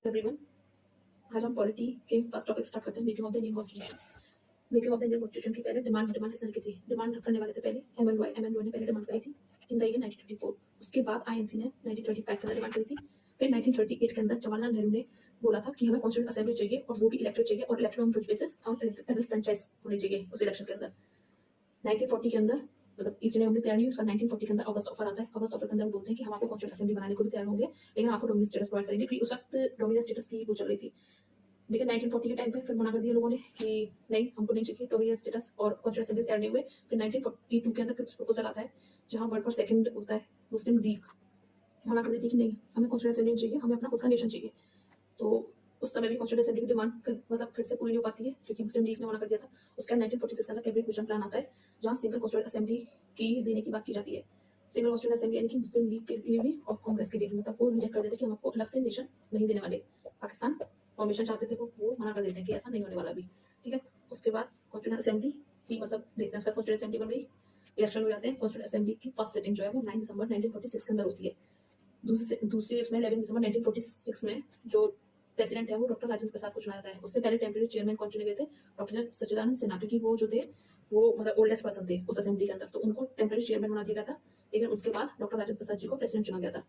Everyone, आज हम polity के फर्स्ट टॉपिक स्टार्ट करते हैं, making of the Indian constitution. Making of the Indian constitution की पहले डिमांड किस तरह की थी? डिमांड करने वाले थे पहले एमएनवाई ने पहले डिमांड करी थी इन द ईयर 1924। उसके बाद आईएनसी ने 1925 के अंदर डिमांड करी थी। फिर 1938 के अंदर जवाहरलाल नेहरू ने बोला था कि हमें कॉन्स्टिट्यूंट असेंबली चाहिए और वो भी इलेक्टेड चाहिए, और elected on which basis franchise होनी चाहिए उस इलेक्शन के अंदर। 1940 के अंदर मतलब ईस्ट इंडिया कंपनी तैयार नहीं हुई, उसका 1940 के अंदर अगस्त ऑफर आता है। अगस्त ऑफर के अंदर बोलते हैं कि हम आपको कॉन्स्टिट्यूंट असेंबली बनाने को भी तैयार होंगे, लेकिन आपको डोमिनियन स्टेटस प्रोवाइड करेंगे, क्योंकि उस वक्त डोमिनियन स्टेटस की वो चल रही थी। लेकिन 1940 के टाइम पे फिर मना कर दिया लोगों ने कि नहीं, हमको नहीं चाहिए डोमिनियन स्टेटस, और कॉन्स्टिट्यूंट असेंबली तैयार नहीं हुए। फिर 1942 के अंदर क्रिप्स प्रपोजल आता है, जहां वर्ड फॉर सेकंड होता है मुस्लिम लीग मना कर देती है कि नहीं, हमें कॉन्स्टिट्यूंट असेंबली चाहिए, हमें अपना खुद का नेशन चाहिए। तो उस समय भी कॉन्स्टिट्यूंट असेंबली की डिमांड फिर से पूरी नहीं हो पाती है, क्योंकि मुस्लिम लीग ने मना कर दिया था। उसके बाद 1946 के अंदर कैबिनेट विजन प्लान आता है, जहां सिंगल कॉन्स्टिट्यूंट असेंबली की देने की बात की जाती है। सिंगल कॉन्स्टिट्यूंट असेंबली यानी कि मुस्लिम लीग के लिए भी और कांग्रेस के लिए भी, मतलब वो रिजेक्ट कर देते कि हम आपको अलग से नेशन नहीं देने वाले। पाकिस्तान फॉर्मेशन चाहते थे वो मना कर देते हैं कि ऐसा नहीं होने वाला भी, ठीक है। उसके बाद कॉन्स्टिट्यूंट असेंबली की मतलब देखते हैं, उसका कॉन्स्टिट्यूंट असेंबली बन गई, इलेक्शन हो जाते हैं। कॉन्स्टिट्यूंट असेंबली की फर्स्ट सिटिंग जो है वो 9 दिसंबर 1946 के अंदर होती है। दूसरी उसमें 11 दिसंबर 1946 में जो प्रेसिडेंट है वो डॉक्टर राजेंद्र प्रसाद को चुना जाता है। उससे पहले टेम्परेरी चेयरमैन कौन चुने गए थे? डॉक्टर सच्चिदानंद सिन्हा, क्योंकि वो जो थे वो मतलब ओल्डेस्ट पर्सन थे उस असेंबली के अंदर, तो उनको टेम्परेरी चेयरमैन बना दिया गया था। लेकिन उसके बाद डॉक्टर राजेंद्र प्रसाद जी को प्रेसिडेंट चुना गया था।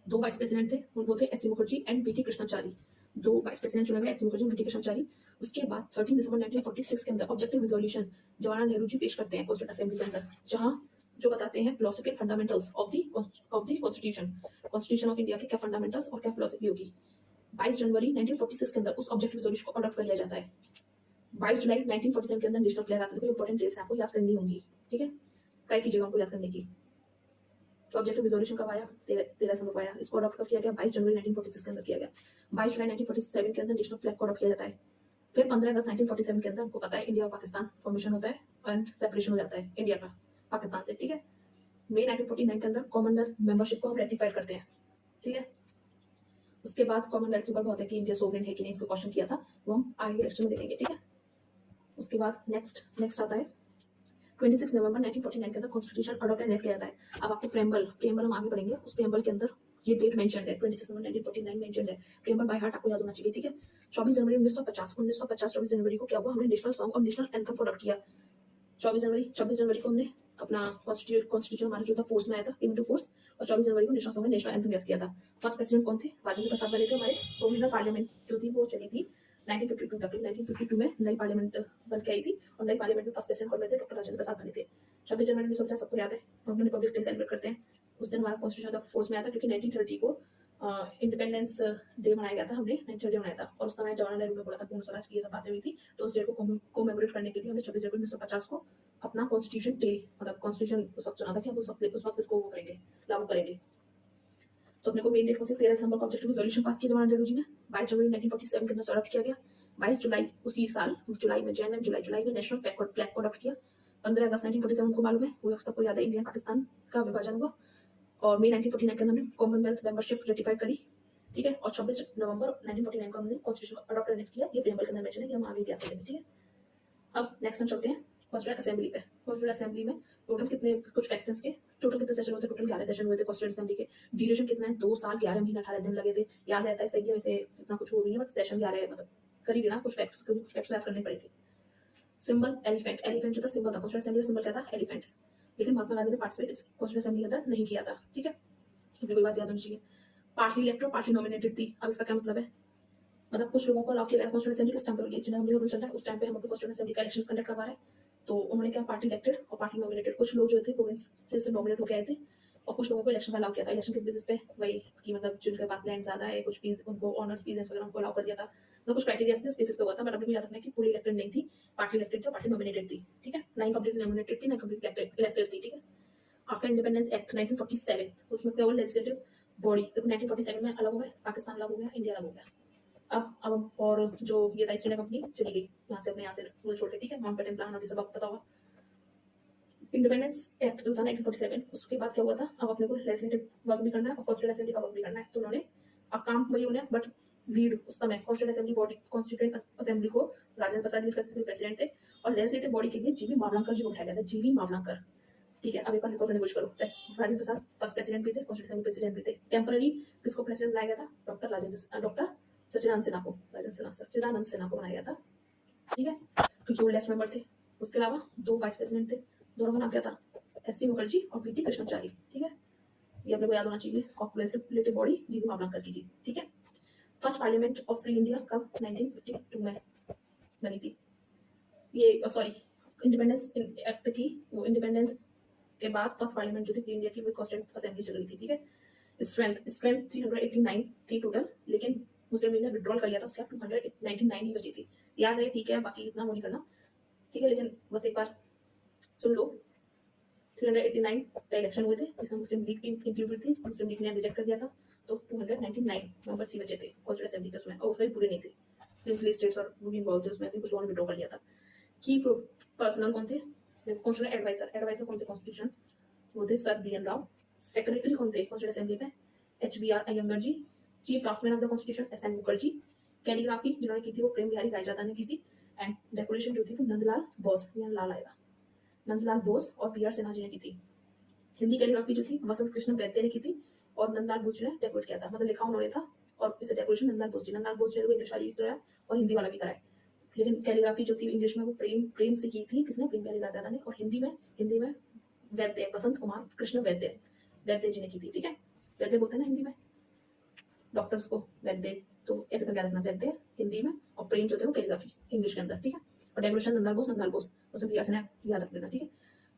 दो वाइस प्रेसिडेंट थे, वो थे H C Mukherjee and VT Krishnachari. दो वाइस प्रेसिडेंट चुने गए, H C Mukherjee, VT Krishnachari. उसके बाद 13 दिसंबर 1946 के अंदर ऑब्जेक्टिव रिजोल्यूशन जवाहरलाल नेहरू जी पेश करते हैं कॉन्स्टिट्यूंट असेंबली के अंदर, जहां जो बताते हैं philosophical fundamentals of the constitution of India के क्या फंडामेंटल्स और क्या फिलोसफी होगी। 22 जनवरी 1946 के अंदर उस ऑब्जेक्टिव रिजोल्यूशन को अडॉप्ट कर लिया जाता है। 22 जुलाई 1947 के अंदर नेशनल फ्लैग आता है। कोई इंपॉर्टेंट डेट्स आपको याद करनी होंगी, ठीक है, ट्राई कीजिएगा उनको याद करने की। तो ऑब्जेक्टिव रिजोल्यूशन कब आया? 13 दिसंबर को आया। इसको अडॉप्ट कब किया गया? 22 जनवरी 1946 के अंदर किया गया। 22 जुलाई 1947 के अंदर नेशनल फ्लैग को अडॉप्ट किया जाता है। फिर 15 अगस्त 1947 के अंदर आपको पता है इंडिया और पाकिस्तान फॉर्मेशन होता है एंड सेपरेशन हो जाता है इंडिया का पाकिस्तान से, ठीक है। मई 1949 के अंदर कॉमनवेल्थ मेंबरशिप को हम रेटिफाइड करते हैं, ठीक है। उसके बाद कॉमनवेल्थ के ऊपर बहुत है कि इंडिया सोवरेन है कि नहीं, इसको क्वेश्चन किया था, वो हम आगे इलेक्शन में देखेंगे, ठीक है। उसके बाद नेक्स्ट आता है 26 नवंबर 1949 के अंदर कॉन्स्टिट्यूशन अडॉप्ट एंड किया जाता है। अब आपको प्रेम्बल हम आगे पढ़ेंगे, उस प्रेम्बल के अंदर ये डेट मेंशन्ड है, 26 नवंबर 1949 मेंशन्ड है। प्रेम्बल बाय हार्ट आपको याद होना चाहिए, ठीक है। 24 जनवरी 1950 24 जनवरी को क्या हुआ? हमने नेशनल सॉन्ग और नेशनल एंथम को अडॉप्ट किया। 26 जनवरी को हमने अपना कॉन्स्टिट्यूशन हमारा जो था फोर्स में आया था, इनटू फोर्स, और 24 जनवरी को नेशनल सॉन्ग नेशनल एंथम याद किया था। फर्स्ट प्रेसिडेंट कौन थे? राजेंद्र प्रसाद बने थे। हमारे प्रोविजनल पार्लियामेंट जो थी वो चली थी 1952 तक। 1952 में नई पार्लियामेंट बन के आई थी, और नई पार्लियामेंट में फर्स्ट प्रेसिडेंट कौन बने थे? डॉक्टर राजेंद्र प्रसाद बने थे। 26 जनवरी 1950 सबको याद है, हम लोग रिपब्लिक डे सेलिब्रेट करते हैं। उस दिन हमारा कॉन्स्टिट्यूशन फोर्स में आया था, क्योंकि 1930 को इंडिपेंडेंस डे मनाया गया था, हमने 1930 मनाया था। और उस समय जवाहरलाल नेहरू ने बोला था पूर्ण स्वराज की ये सब बातें हुई थी, तो उस डे को कोमेमोरेट करने के लिए हमने 26 जनवरी 1950 को अपना कॉन्स्टिट्यूशन डे मतलब कॉन्स्टिट्यूशन उस वक्त चुना था कि हम उस वक्त इसको वो करेंगे, लागू करेंगे। तो अपने को मेन डेट कौन सी? 13 दिसंबर को ऑब्जेक्टिव रिजोल्यूशन पास किया जवाहरलाल नेहरू जी ने। 22 जनवरी 1947 के अंदर अडॉप्ट किया गया। 22 जुलाई उसी साल जुलाई में जुलाई में नेशनल फ्लैग को अडॉप्ट किया। 15 अगस्त 1947 को मालूम है, वो सबको याद है, इंडियन पाकिस्तान का विभाजन हुआ। और मई 1949 के अंदर हमने कॉमनवेल्थ मेंबरशिप रेटिफाई करी, ठीक है। और 26 नवंबर 1949 को हमने कॉन्स्टिट्यूशन अडॉप्ट किया। ये प्रेम्बल के अंदर मेंशन है कि हम आगे भी याद करेंगे, ठीक है। अब नेक्स्ट हम चलते हैं कॉन्स्टिट्यूएंट असेंबली पे। कॉन्स्टिट्यूएंट असेंबली में टोटल कितने कुछ फैक्शंस के टोटल कितने सेशन होते हैं? टोटल 11 सेशन हुए थे कॉन्स्टिट्यूएंट असेंबली के। ड्यूरेशन कितना है? 2 साल 11 महीने 18 दिन लगे थे। याद रहता है सही है, वैसे इतना कुछ हो नहीं है, बट सेशन 11 मतलब करीब ना, कुछ फैक्ट्स याद करने पड़ेंगे। सिंबल एलिफेंट जो था सिंबल था कॉन्स्टिट्यूएंट असेंबली का, सिंबल क्या था? एलिफेंट। लेकिन महात्मा गांधी ने पार्टिसिपेट कॉन्स्टिट्यूएंट असेंबली के अंदर नहीं किया था, ठीक है। अपनी कोई बात याद होनी चाहिए। पार्टली इलेक्टेड पार्टली नॉमिनेटेड थी। अब इसका क्या मतलब है? मतलब कुछ लोगों को अलाउ किया गया कॉन्स्टिट्यूएंट असेंबली किस टाइम पे होगी? इस टाइम रूल चल रहा है, उस टाइम पे हम अपनी कॉन्स्टिट्यूएंट असेंबली का इलेक्शन कंडक्ट करवा रहे हैं। तो उन्होंने क्या पार्टी इलेक्टेड और पार्टी नॉमिनेटेड, कुछ लोग जो थे प्रोविंस से नॉमिनेट होकर आए थे, और कुछ लोगों को इलेक्शन का अलाउ किया था। इलेक्शन किस बेसिस पे? वही कि मतलब जिनके पास लैंड ज्यादा है, कुछ भी उनको ऑनर्स पीजेंट्स वगैरह उनको अलाउ कर दिया था। मतलब कुछ क्राइटेरिया थे, उस बेसिस पे हुआ था। बट अपने को याद रखना है कि फुल इलेक्टेड नहीं थी, पार्टी इलेक्टेड थी, पार्टी नॉमिनेटेड थी, ठीक है। 9 कंप्लीट नॉमिनेटेड थी, 9 कंप्लीट इलेक्टेड थी, ठीक है। आफ्टर इंडिपेंडेंस एक्ट 1947 उसमें क्या हुआ? लेजिस्लेटिव बॉडी देखो 1947 में अलग हो गए, पाकिस्तान अलग हो गया, इंडिया अलग हो गया। अब और जो ये था ईस्ट इंडिया कंपनी चली गई यहाँ से रूल छोड़ के, ठीक है। माउंटबेटन प्लान और ये सब आपको पता होगा। इंडिपेंडेंस एक्ट जो था 1947, उसके बाद क्या हुआ था? अब अपने को लेजिस्लेटिव वर्क भी करना है और कॉन्स्टिट्यूएंट असेंबली का वर्क भी करना है। तो उन्होंने अब काम वही उन्हें, बट लीड उस समय constituent assembly body constituent assembly को राजेंद्र प्रसाद लीड करते प्रेसिडेंट थे, और लेजिस्लेटिव बॉडी के लिए जीवी मावलंकर जी को उठाया गया था। जीवी मावलंकर, ठीक है। अब एक बार रिकॉर्ड करने की कोशिश करो। राजेंद्र प्रसाद फर्स्ट प्रेसिडेंट भी थे, कॉन्स्टिट्यूएंट असेंबली प्रेसिडेंट भी थे। टेम्पररी किसको प्रेसिडेंट बनाया गया था? डॉक्टर सच्चिदानंद सिन्हा को बनाया गया था, ठीक है, क्योंकि वो लेस मेंबर थे। उसके अलावा 2 वाइस प्रेसिडेंट थे, दोनों का नाम क्या था, एस.सी. मुखर्जी और वी.टी. कृष्णमचारी, ठीक है। ये अपने को याद होना चाहिए। Of legislative body G.V.. Mavalankar की जी, ठीक है। First parliament of free India कब 1952 में बनी थी। ये सॉरी इंडिपेंडेंस एक्ट की, वो इंडिपेंडेंस के बाद फर्स्ट पार्लियामेंट जो थी फ्री इंडिया की, वो कॉन्स्टिट्यूंट असेंबली चल रही थी, ठीक है। स्ट्रेंथ 389 थी टोटल, लेकिन मुस्लिम लीग ने विड्रॉल कर लिया था, उसके बाद 299 ही बची थी। याद है, ठीक है, बाकी इतना वो नहीं करना, ठीक है, लेकिन बस एक बार सुन लो। 389 का इलेक्शन हुए थे, जिसमें मुस्लिम लीग भी इंक्लूडेड थी, मुस्लिम लीग ने रिजेक्ट कर दिया था, तो 299 मेंबर्स ही बचे थे कॉन्स्टिट्यूंट असेंबली के उसमें, और उसमें पूरे नहीं थे, प्रिंसली स्टेट्स और वो भी इन्वॉल्व थे उसमें से, कुछ लोगों ने विड्रॉ कर लिया था। की पर्सनल कौन थे, कॉन्स्टिट्यूशन एडवाइजर कौन थे कॉन्स्टिट्यूशन, वो थे सर बी.एन. राव। सेक्रेटरी कौन थे कॉन्स्टिट्यूशन असेंबली में, HBR. Iyengar ji. Chief draftman of the constitution SN. Mukherjee. Calligraphy जिन्होंने की थी वो प्रेम बिहारी रायजादा ने की थी, एंड डेकोरेशन जो थी वो नंदलाल बोस, यहाँ लाल आएगा, नंदलाल बोस और पी.आर. सिन्हा जी ने की थी। हिंदी कैलीग्राफी जो थी वसंत कृष्ण वैद्य ने की थी, और नंदलाल बोस ने डेकोरेट किया था, मतलब लिखा उन्होंने था, और इसे डेकोरेशन नंदलाल बोस ने तो इंग्लिश वाली भी कराया और हिंदी वाला भी कराया, लेकिन कैलीग्राफी जो थी इंग्लिश में वो प्रेम से की थी, किसने, प्रेम बिहारी रायजादा ने, और हिंदी में वैद्य, वसंत कुमार कृष्ण वैद्य जी ने की थी, ठीक है। वैद्य बोलते हैं ना हिंदी में डॉक्टर्स को, वैद्य, तो ऐसे करके याद रखना, वैद्य हिंदी में, और प्रेम जो थे वो कैलीग्राफी इंग्लिश के अंदर, ठीक है। और डेकोरेशन नंदलाल बोस उसमें पी.आर. सिन्हा याद रख लेना, ठीक है।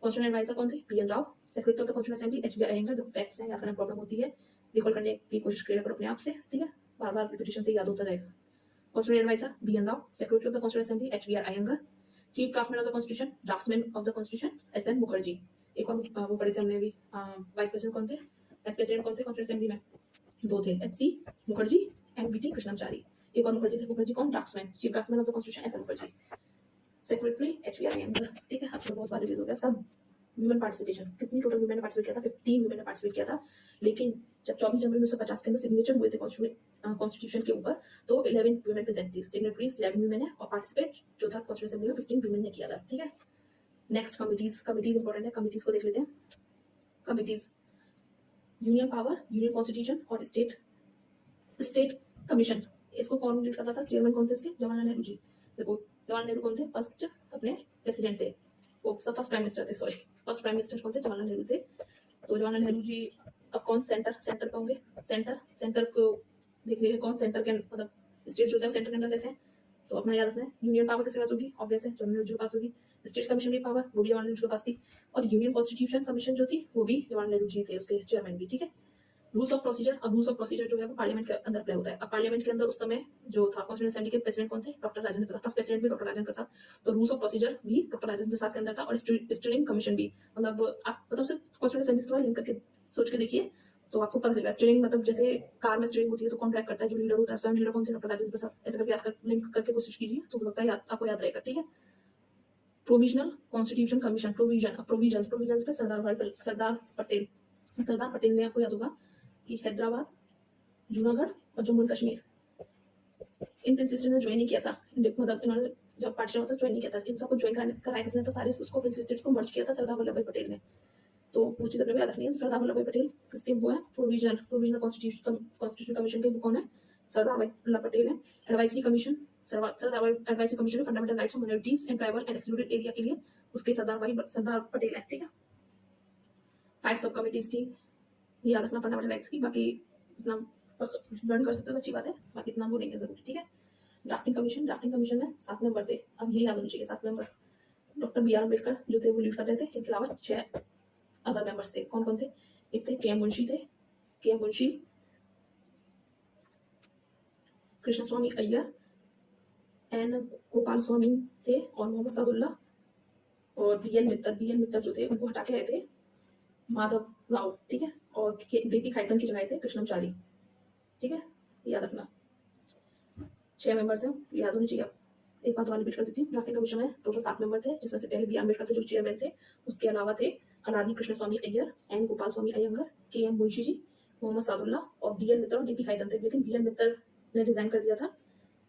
कॉन्स्टिट्यूशन एडवाइजर कौन थे, PN. Rau. Secretary of the constitution assembly HBR. Iyengar. देखो फैक्ट्स हैं, याद करने में प्रॉब्लम होती है, रिकॉल करने की कोशिश करिए करो अपने आप से, ठीक है, बार-बार रिपीटिशन से याद होता रहेगा। Constitution adviser BN. Rau. Secretary of the constitution assembly HBR. Iyengar. Chief draftman of the constitution, draftsman of the constitution SN. Mukherjee. एक और वो पढ़े थे हमने अभी, वाइस प्रेसिडेंट कौन थे, वाइस प्रेसिडेंट कौन थे कॉन्स्टिट्यूशन असेंबली में, 2 थे, HC. Mukherjee and VT. Krishnamachari. एक और मुखर्जी कौन, draftsman, chief draftman of the constitution SN. Mukherjee. Secretary HBR. Iyengar, ठीक है। अब बहुत बार रिलीज हो गया सब। वुमेन पार्टिसिपेशन, कितनी टोटल वुमेन ने पार्टिसिपेट किया था, 15 वुमेन ने पार्टिसिपेट किया था, लेकिन जब 24 जनवरी 1950 के अंदर सिग्नेचर हुए थे कॉन्स्टिट्यूशन के ऊपर, तो 11 वुमेन प्रेजेंट थी, सिग्नेटरीज 11 वुमेन है, और पार्टिसिपेट जो था कॉन्स्टिट्यूशन असेंबली में 15 वुमेन ने किया था, ठीक है। नेक्स्ट कमिटीज इंपॉर्टेंट है, कमिटीज को देख लेते हैं। Committees, union power, union constitution और स्टेट कमीशन, इसको कौन लीड करता था, चेयरमैन कौन थे इसके, जवाहरलाल नेहरू जी। देखो जवाहरलाल नेहरू कौन थे, फर्स्ट अपने प्रेसिडेंट थे, वो फर्स्ट प्राइम मिनिस्टर थे, सॉरी फर्स्ट प्राइम मिनिस्टर कौन थे, जवाहरलाल नेहरू थे। तो जवाहरलाल नेहरू जी अब कौन सेंटर पे होंगे, सेंटर को देख लीजिए, कौन सेंटर के मतलब स्टेट जो है सेंटर के अंदर रहते हैं, तो अपना याद रखना है। यूनियन पावर किसके पास होगी, ऑब्वियस है जवाहरलाल नेहरू जी के पास होगी। स्टेट कमीशन की पावर वो भी जवाहरलाल नेहरू जी के पास थी, और यूनियन कॉन्स्टिट्यूशन कमीशन जो थी वो भी जवाहरलाल नेहरू जी थे, उसके चेयरमैन भी, ठीक है। रूल्स ऑफ प्रोसीजर, अब रूल्स ऑफ प्रोसीजर जो है वो पार्लियामेंट के अंदर अप्लाई होता है। अब पार्लियामेंट के अंदर उस समय जो था कॉन्स्टिट्यूशन असेंबली के प्रेसिडेंट कौन थे, doctor Rajendra Prasad, first president भी डॉक्टर राजेंद्र प्रसाद, तो रूल्स ऑफ प्रोसीजर भी डॉक्टर राजेंद्र प्रसाद के अंदर था, और स्टीयरिंग कमीशन भी, मतलब आप मतलब सिर्फ कॉन्स्टिट्यूशन असेंबली से थोड़ा लिंक करके सोच के देखिए तो आपको पता चलेगा। स्टीयरिंग मतलब जैसे कार में स्टीयरिंग होती है तो कौन ड्राइव करता है, जो लीडर होता है, स्वयं लीडर कौन थे, डॉक्टर राजेंद्र प्रसाद, ऐसे करके याद लिंक करके कोशिश कीजिए तो हो सकता है आपको याद रहेगा, ठीक है। प्रोविजनल कॉन्स्टिट्यूशन कमीशन, प्रोविजन पे सरदार पटेल ने, आपको याद होगा कि हैदराबाद, जूनागढ़ और Jammu and Kashmir, in Prince list ने ज्वाइन नहीं किया था, मतलब इन्होंने जब पार्टीशन होता ज्वाइन नहीं किया था, इन सबको ज्वाइन कराया किसने था, सारे उसको प्रिंस लिस्ट को मर्ज किया था सरदार वल्लभ भाई पटेल ने। तो वो चीज अपने याद रखनी है। तो सरदार वल्लभ भाई पटेल किसके वो है, प्रोविजनल कॉन्स्टिट्यूशन कमीशन के वो कौन है, सरदार वल्लभ पटेल है। Advisory commission, Sardar advisory commission fundamental rights of minorities and tribal and excluded area के लिए उसके सरदार पटेल है, ठीक है। 5 सब कमिटीज थी, याद रखना फंडामेंटल राइट्स की, बाकी इतना लर्न कर सकते हो अच्छी बात है, बाकी इतना बोलेंगे जरूर, ठीक है। ड्राफ्टिंग कमीशन में 7 मेंबर थे, अब ये याद होना चाहिए 7 मेंबर। Doctor B R. अम्बेडकर जो थे वो लीड कर रहे थे, इनके अलावा 6 अदर मेंबर्स थे। कौन कौन थे, एक थे के.एम. मुंशी, कृष्ण स्वामी अय्यर, एन गोपाल स्वामी थे, और मोहम्मद सादुल्ला, और बी.एन. मित्तर जो थे उनको हटा के आए थे माधव राव, ठीक है, और डी.पी. खाइतन की जगह थे कृष्णमचारी, ठीक है, याद रखना। 6 मेंबर्स हैं, याद होनी चाहिए। एक बात और रिपीट कर देती हूँ, ड्राफ्टिंग कमीशन में टोटल 7 मेंबर थे, जिसमें से पहले बी.आर. अम्बेडकर थे जो चेयरमैन थे, उसके अलावा थे अनादि कृष्ण स्वामी अय्यर, एन गोपाल स्वामी अयंगर, के.एम. मुंशी जी, मोहम्मद सादुल्ला और बी.एन. मित्तर और डी.पी. खाइतन थे, लेकिन बी.एन. मित्तर ने रिजाइन कर दिया था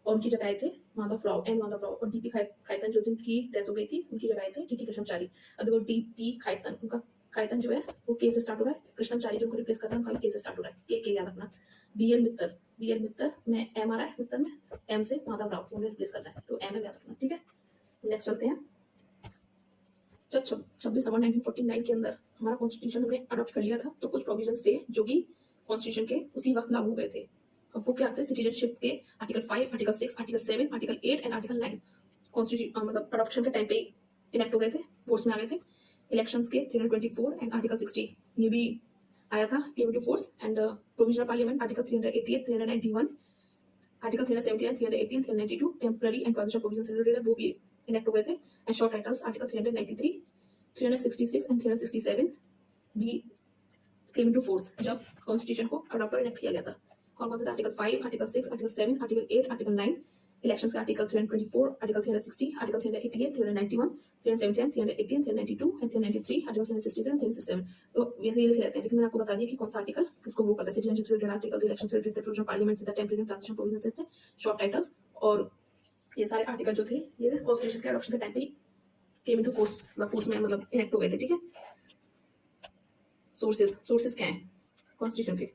और उनकी जगह थे माधव राव, और डी.पी. खाइतन जो थी उनकी डेथ हो गई थी, उनकी जगह थे टी.टी. कृष्णमचारी। अब देखो डी.पी. खाइतन, उनका खाइतन जो है वो के से स्टार्ट हो रहा है, कृष्णमचारी जो उनको रिप्लेस कर रहा है उनका के से स्टार्ट हो रहा है, के याद रखना। बी एल मित्तर में एम आ रहा है, मित्तर में एम से माधव राव उन्हें रिप्लेस करना है, तो एम है याद रखना, ठीक है। नेक्स्ट चलते हैं। जब 26 नवंबर 1949 के अंदर हमारा कॉन्स्टिट्यूशन हमने अडॉप्ट कर लिया था, तो कुछ प्रोविजंस थे जो कि कॉन्स्टिट्यूशन के उसी वक्त लागू हुए थे। अब वो क्या थे? सिटीजनशिप के article 5, article 6, article 7, article 8 and article 9 constitution मतलब अडॉप्शन के टाइम पे इनेक्ट हो गए थे, फोर्स में आ गए थे। इलेक्शंस के 324 एंड आर्टिकल 60 ये भी आया था, came to force. And provisional parliament article 388, 391, article 379, 318, 392 temporary and transition provisions related वो भी इनेक्ट हो गए थे। And short titles article 393, 366 and 367 भी केम टू फोर्स जब कॉन्स्टिट्यूशन को अडॉप्ट और इनेक्ट किया गया था। कौन कौन से? Article 5, article 6, article 7, article 8, article 9 elections का article 324, article 360, article 388, 391, 379, 318, 392 and 393, article 367, 367। तो वैसे ही लिखे रहते हैं, लेकिन मैंने आपको बता दिया कि कौन सा आर्टिकल किसको वो करता है। सिटीजनशिप से रिलेटेड आर्टिकल, इलेक्शन से रिलेटेड, प्रोविजनल पार्लियामेंट से था, टेम्परेरी ट्रांजिशन प्रोविजन से थे, शॉर्ट टाइटल्स, और ये सारे आर्टिकल जो थे ये कॉन्स्टिट्यूशन के अडॉप्शन के टाइम पे केम इनटू फोर्स में मतलब इनेक्ट हो गए थे, ठीक है। सोर्सेज क्या है कॉन्स्टिट्यूशन के?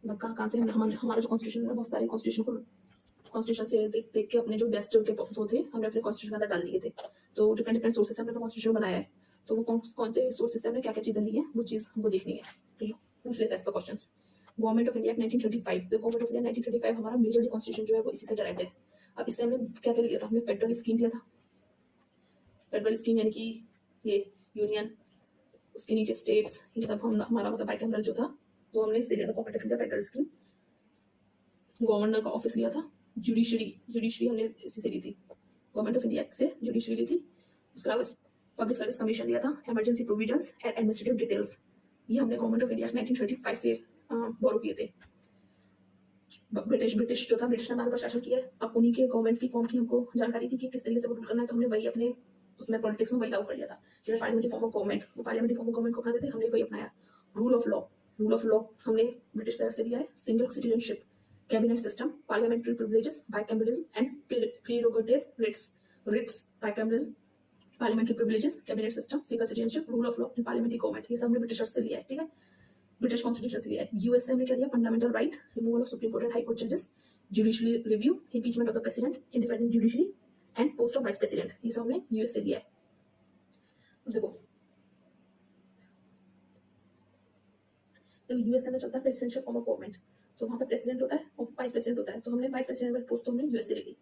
मतलब कहाँ से हमने हमारा जो कॉन्स्टिट्यूशन में बहुत सारे कॉन्स्टिट्यूशन से देख के अपने जो बेस्ट के वो थे हमने अपने कॉन्स्टिट्यूशन के अंदर डाल दिए थे। तो डिफरेंट सोर्सेज से हमने कॉन्स्टिट्यूशन बनाया है, तो वो कौन से सोर्सेज से हमने क्या क्या चीजें ली है वो चीज वो देखनी है, तो पूछ लेता है इस पर क्वेश्चन। गवर्नमेंट ऑफ इंडिया 1935, तो गवर्नमेंट ऑफ इंडिया 1935 हमारा मेजरली कॉन्स्टिट्यूशन जो है वो इसी से डायरेक्ट है। अब इससे हमने क्या क्या लिया था? हमने फेडरल स्कीम लिया था। फेडरल स्कीम यानी कि ये यूनियन, उसके नीचे स्टेट्स, ये सब हम हमारा मतलब बाइकैमरल जो था, तो हमने इससे लिया था government of India federal scheme. Governor का ऑफिस लिया था। जुडिशरी हमने इसी से ली थी, गवर्नमेंट ऑफ इंडिया एक्ट से जुडिशरी ली थी। उसके अलावा पब्लिक सर्विस कमीशन लिया था। Emergency provisions and administrative details ये हमने गवर्नमेंट ऑफ इंडिया 1935 से बोरो किए थे। ब्रिटिश जो था, ब्रिटिश ने हमारा प्रशासन किया है। अब उन्हीं के गवर्नमेंट की फॉर्म की हमको जानकारी थी कि किस तरीके से रूल करना है, तो हमने वही अपने उसमें पॉलिटिक्स में वही लागू कर लिया था। जैसे पार्लियामेंट्री फॉर्म ऑफ गवर्नमेंट, वो पार्लियामेंट्री फॉर्म ऑफ गवर्नमेंट को अपनाते थे, हमने वही अपनाया। रूल ऑफ लॉ हमने ब्रिटिश तरफ से लिया है। Single citizenship, cabinet system, parliamentary privileges, bicameralism and prerogative writs, bicameralism, parliamentary privileges, cabinet system, single citizenship, rule of law and parliamentary government, ये सब हमने ब्रिटिशर्स से लिया है, ठीक है। ब्रिटिश कॉन्स्टिट्यूशन से लिया है। यूएस से हमने क्या लिया? Fundamental right, removal of supreme court and high court जजेस, judiciary review, impeachment of the president, independent judiciary and post of vice president, ये सब हमने यूएस से लिया है। देखो यूएस के अंदर चलता है प्रेसिडेंशियल फॉर्म ऑफ गवर्नमेंट, तो वहाँ पे प्रेसिडेंट होता है और वाइस प्रेसिडेंट होता है, तो हमने वाइस प्रेसिडेंट वाली पोस्ट तो हमने यूएस से ले ली।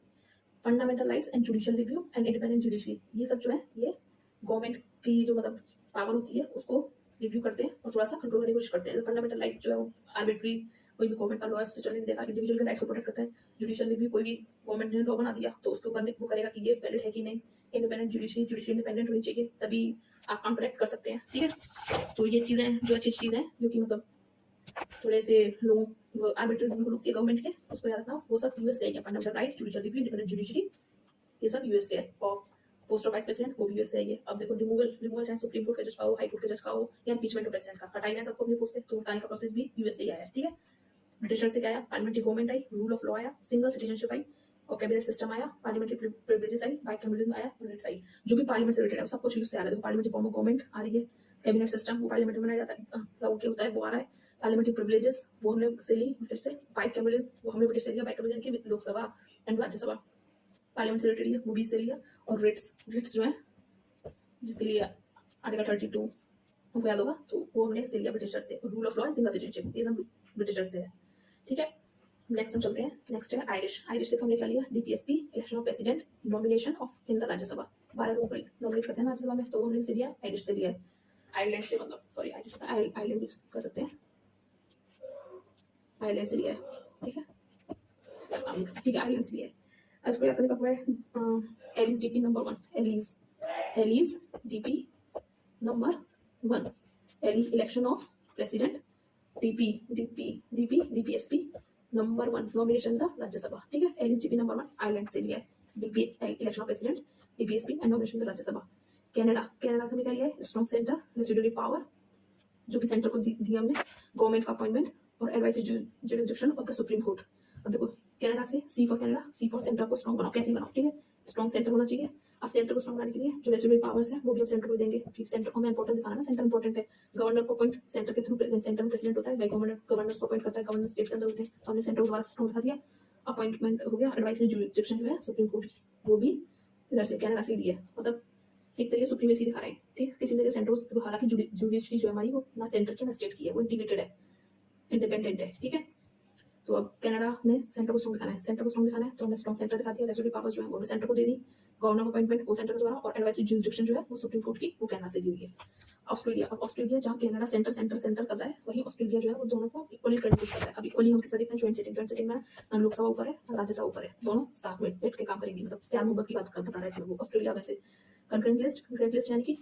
Fundamental rights and judicial review and independent judiciary, ये सब जो है ये गवर्नमेंट की जो मतलब पावर होती है उसको रिव्यू करते हैं और थोड़ा सा कंट्रोल करने की कोशिश करते हैं। फंडामेंटल राइट जो है वो आर्बिट्री कोई भी गवर्नमेंट का लॉ से चलने नहीं देगा, इंडिविजुअल के राइट्स को प्रोटेक्ट करता है। जुडिशियल रिव्यू कोई भी गवर्नमेंट ने लॉ बना दिया तो उसके ऊपर वो करेगा कि ये वैलिड है कि नहीं। इंडिपेंडेंट जुडिशरी इंडिपेंडेंट होनी चाहिए, तभी आप काम करेक्ट कर सकते हैं, ठीक है। तो ये चीजें जो अच्छी चीज है जो कि मतलब थोड़े से लोग आर्बिट्री रूल होती है गवर्नमेंट के, उसको याद रखना, वो सब यूएस से है। Fundamental right, judicial review, independent judiciary, ये सब यूएस से है। और पोस्ट ऑफ वाइस प्रेसिडेंट वो भी यूएस से है। ये अब देखो रिमूवल चाहे सुप्रीम कोर्ट के जज का हो, हाई कोर्ट के जज का हो, या इम्पीचमेंट ऑफ प्रेसिडेंट का, हटाई गया सबको अपनी पोस्ट से, तो हटाने का प्रोसेस भी यूएस से ही आया है, ठीक है। ब्रिटिशर से क्या आया? Parliamentary government I, rule of law आया, सिंगल सिटीजनशिप आई और कैबिनेट सिस्टम आया, पार्लियामेंट्री प्रिविलेजेस आई, बाइकैमरलिज्म आया, रिट्स आई, जो भी पार्लियामेंट से रिलेटेड है सब कुछ यूएस से आ रहा है। देखो पार्लियामेंट्री फॉर्म ऑफ गवर्नमेंट आ रही है, कैबिनेट सिस्टम वो पार्लियामेंट में बनाया जाता है, लागू के होता है, वो आ रहा है। पार्लियामेंट्री प्रिविलेजेस वो हमने से ली ब्रिटिश से, बाइकैमरलिज्म वो हमने ब्रिटिश से लिया, बाइकैमरलिज्म की लोकसभा एंड राज्यसभा पार्लियामेंट से रिलेटेड है वो भी से लिया। और रिट्स जो है जिसके लिए आर्टिकल 32 हमको याद होगा, तो वो हमने से लिया ब्रिटिशर से। Rule of law and single citizenship ये सब ब्रिटिशर से है, ठीक है। नेक्स्ट हम चलते हैं, नेक्स्ट है आयरिश से हमने क्या लिया? DPSP, election of president, nomination of in the Rajya Sabha, 12 लोग नॉमिनेट करते हैं राज्यसभा में, तो हमने से लिया आयरिश से लिया है। आयरलैंड से मतलब सॉरी आयरलैंड कर सकते हैं, आयरलैंड से लिया है, ठीक है, ठीक है, आयरलैंड से लिया है। अब इसको याद करने का पूरा है एलिस डीपी नंबर 1, एलिस डीपी नंबर 1, एली election of president, DPSP number 1, nomination the Rajya Sabha, ठीक है। एलिस डीपी नंबर 1 आयरलैंड से लिया है, DP election of president, DPSP and nomination the Rajya Sabha. Canada से हमने क्या लिया है? स्ट्रॉन्ग सेंटर, रेसिडुअरी पावर, जो कि सेंटर को दिया हमने, गवर्नमेंट का अपॉइंटमेंट और advisory jurisdiction of the supreme court. अब देखो कनाडा से C for Canada, C for centre को स्ट्रॉन्ग बनाओ, कैसे बनाओ, ठीक है। स्ट्रॉन्ग सेंटर होना चाहिए अब सेंटर को स्ट्रॉन्ग बनाने के लिए जो रेसिडुअल पावर्स है वो भी हम सेंटर को देंगे, क्योंकि सेंटर को हमें इंपॉर्टेंस दिखाना ना, सेंटर इंपॉर्टेंट है। गवर्नर को अपॉइंट सेंटर के थ्रू, सेंटर में प्रेसिडेंट होता है, बाई गवर्नर को अपॉइंट करता है, गवर्नर स्टेट के अंदर होते हैं, तो हमने सेंटर को दोबारा स्ट्रॉन्ग दिखा दिया। अपॉइंटमेंट हो गया, एडवाइसरी जुरिस्डिक्शन जो है सुप्रीम कोर्ट की वो भी इधर से कनाडा से ली है, मतलब एक तरीके सुप्रीमेसी दिखा रहे हैं, ठीक। किसी तरह सेंटर, हालांकि जुडिशरी जो है हमारी वो ना सेंटर की ना स्टेट की है, वो इंटीग्रेटेड है, इंडिपेंडेंट है, ठीक है। तो अब कनाडा में सेंटर को स्ट्रॉन्ग दिखाना है, सेंटर को स्ट्रॉन्ग दिखाना है तो हमने स्ट्रॉन्ग सेंटर दिखा दिया। रेसिडुअल पावर्स जो है वो सेंटर को दे दी, गवर्नर अपॉइंटमेंट वो सेंटर के द्वारा, और एडवाइसरी जुरिस्डिक्शन जो है वो सुप्रीम कोर्ट की वो कनाडा से दी हुई है। ऑस्ट्रेलिया, अब ऑस्ट्रेलिया जहाँ कनाडा सेंटर सेंटर सेंटर कर रहा है, वहीं ऑस्ट्रेलिया जो है वो दोनों को इक्वली करने की कोशिश कर रहा है। अब इक्वली हम किस देखते हैं, ज्वाइंट सिटिंग में ना लोकसभा ऊपर है ना राज्यसभा ऊपर है, दोनों साथ में बैठ के काम करेंगे, मतलब प्यार मोहब्बत की बात बता रहे थे वो। ऑस्ट्रेलिया वैसे कंकरेंट लिस्ट यानी कि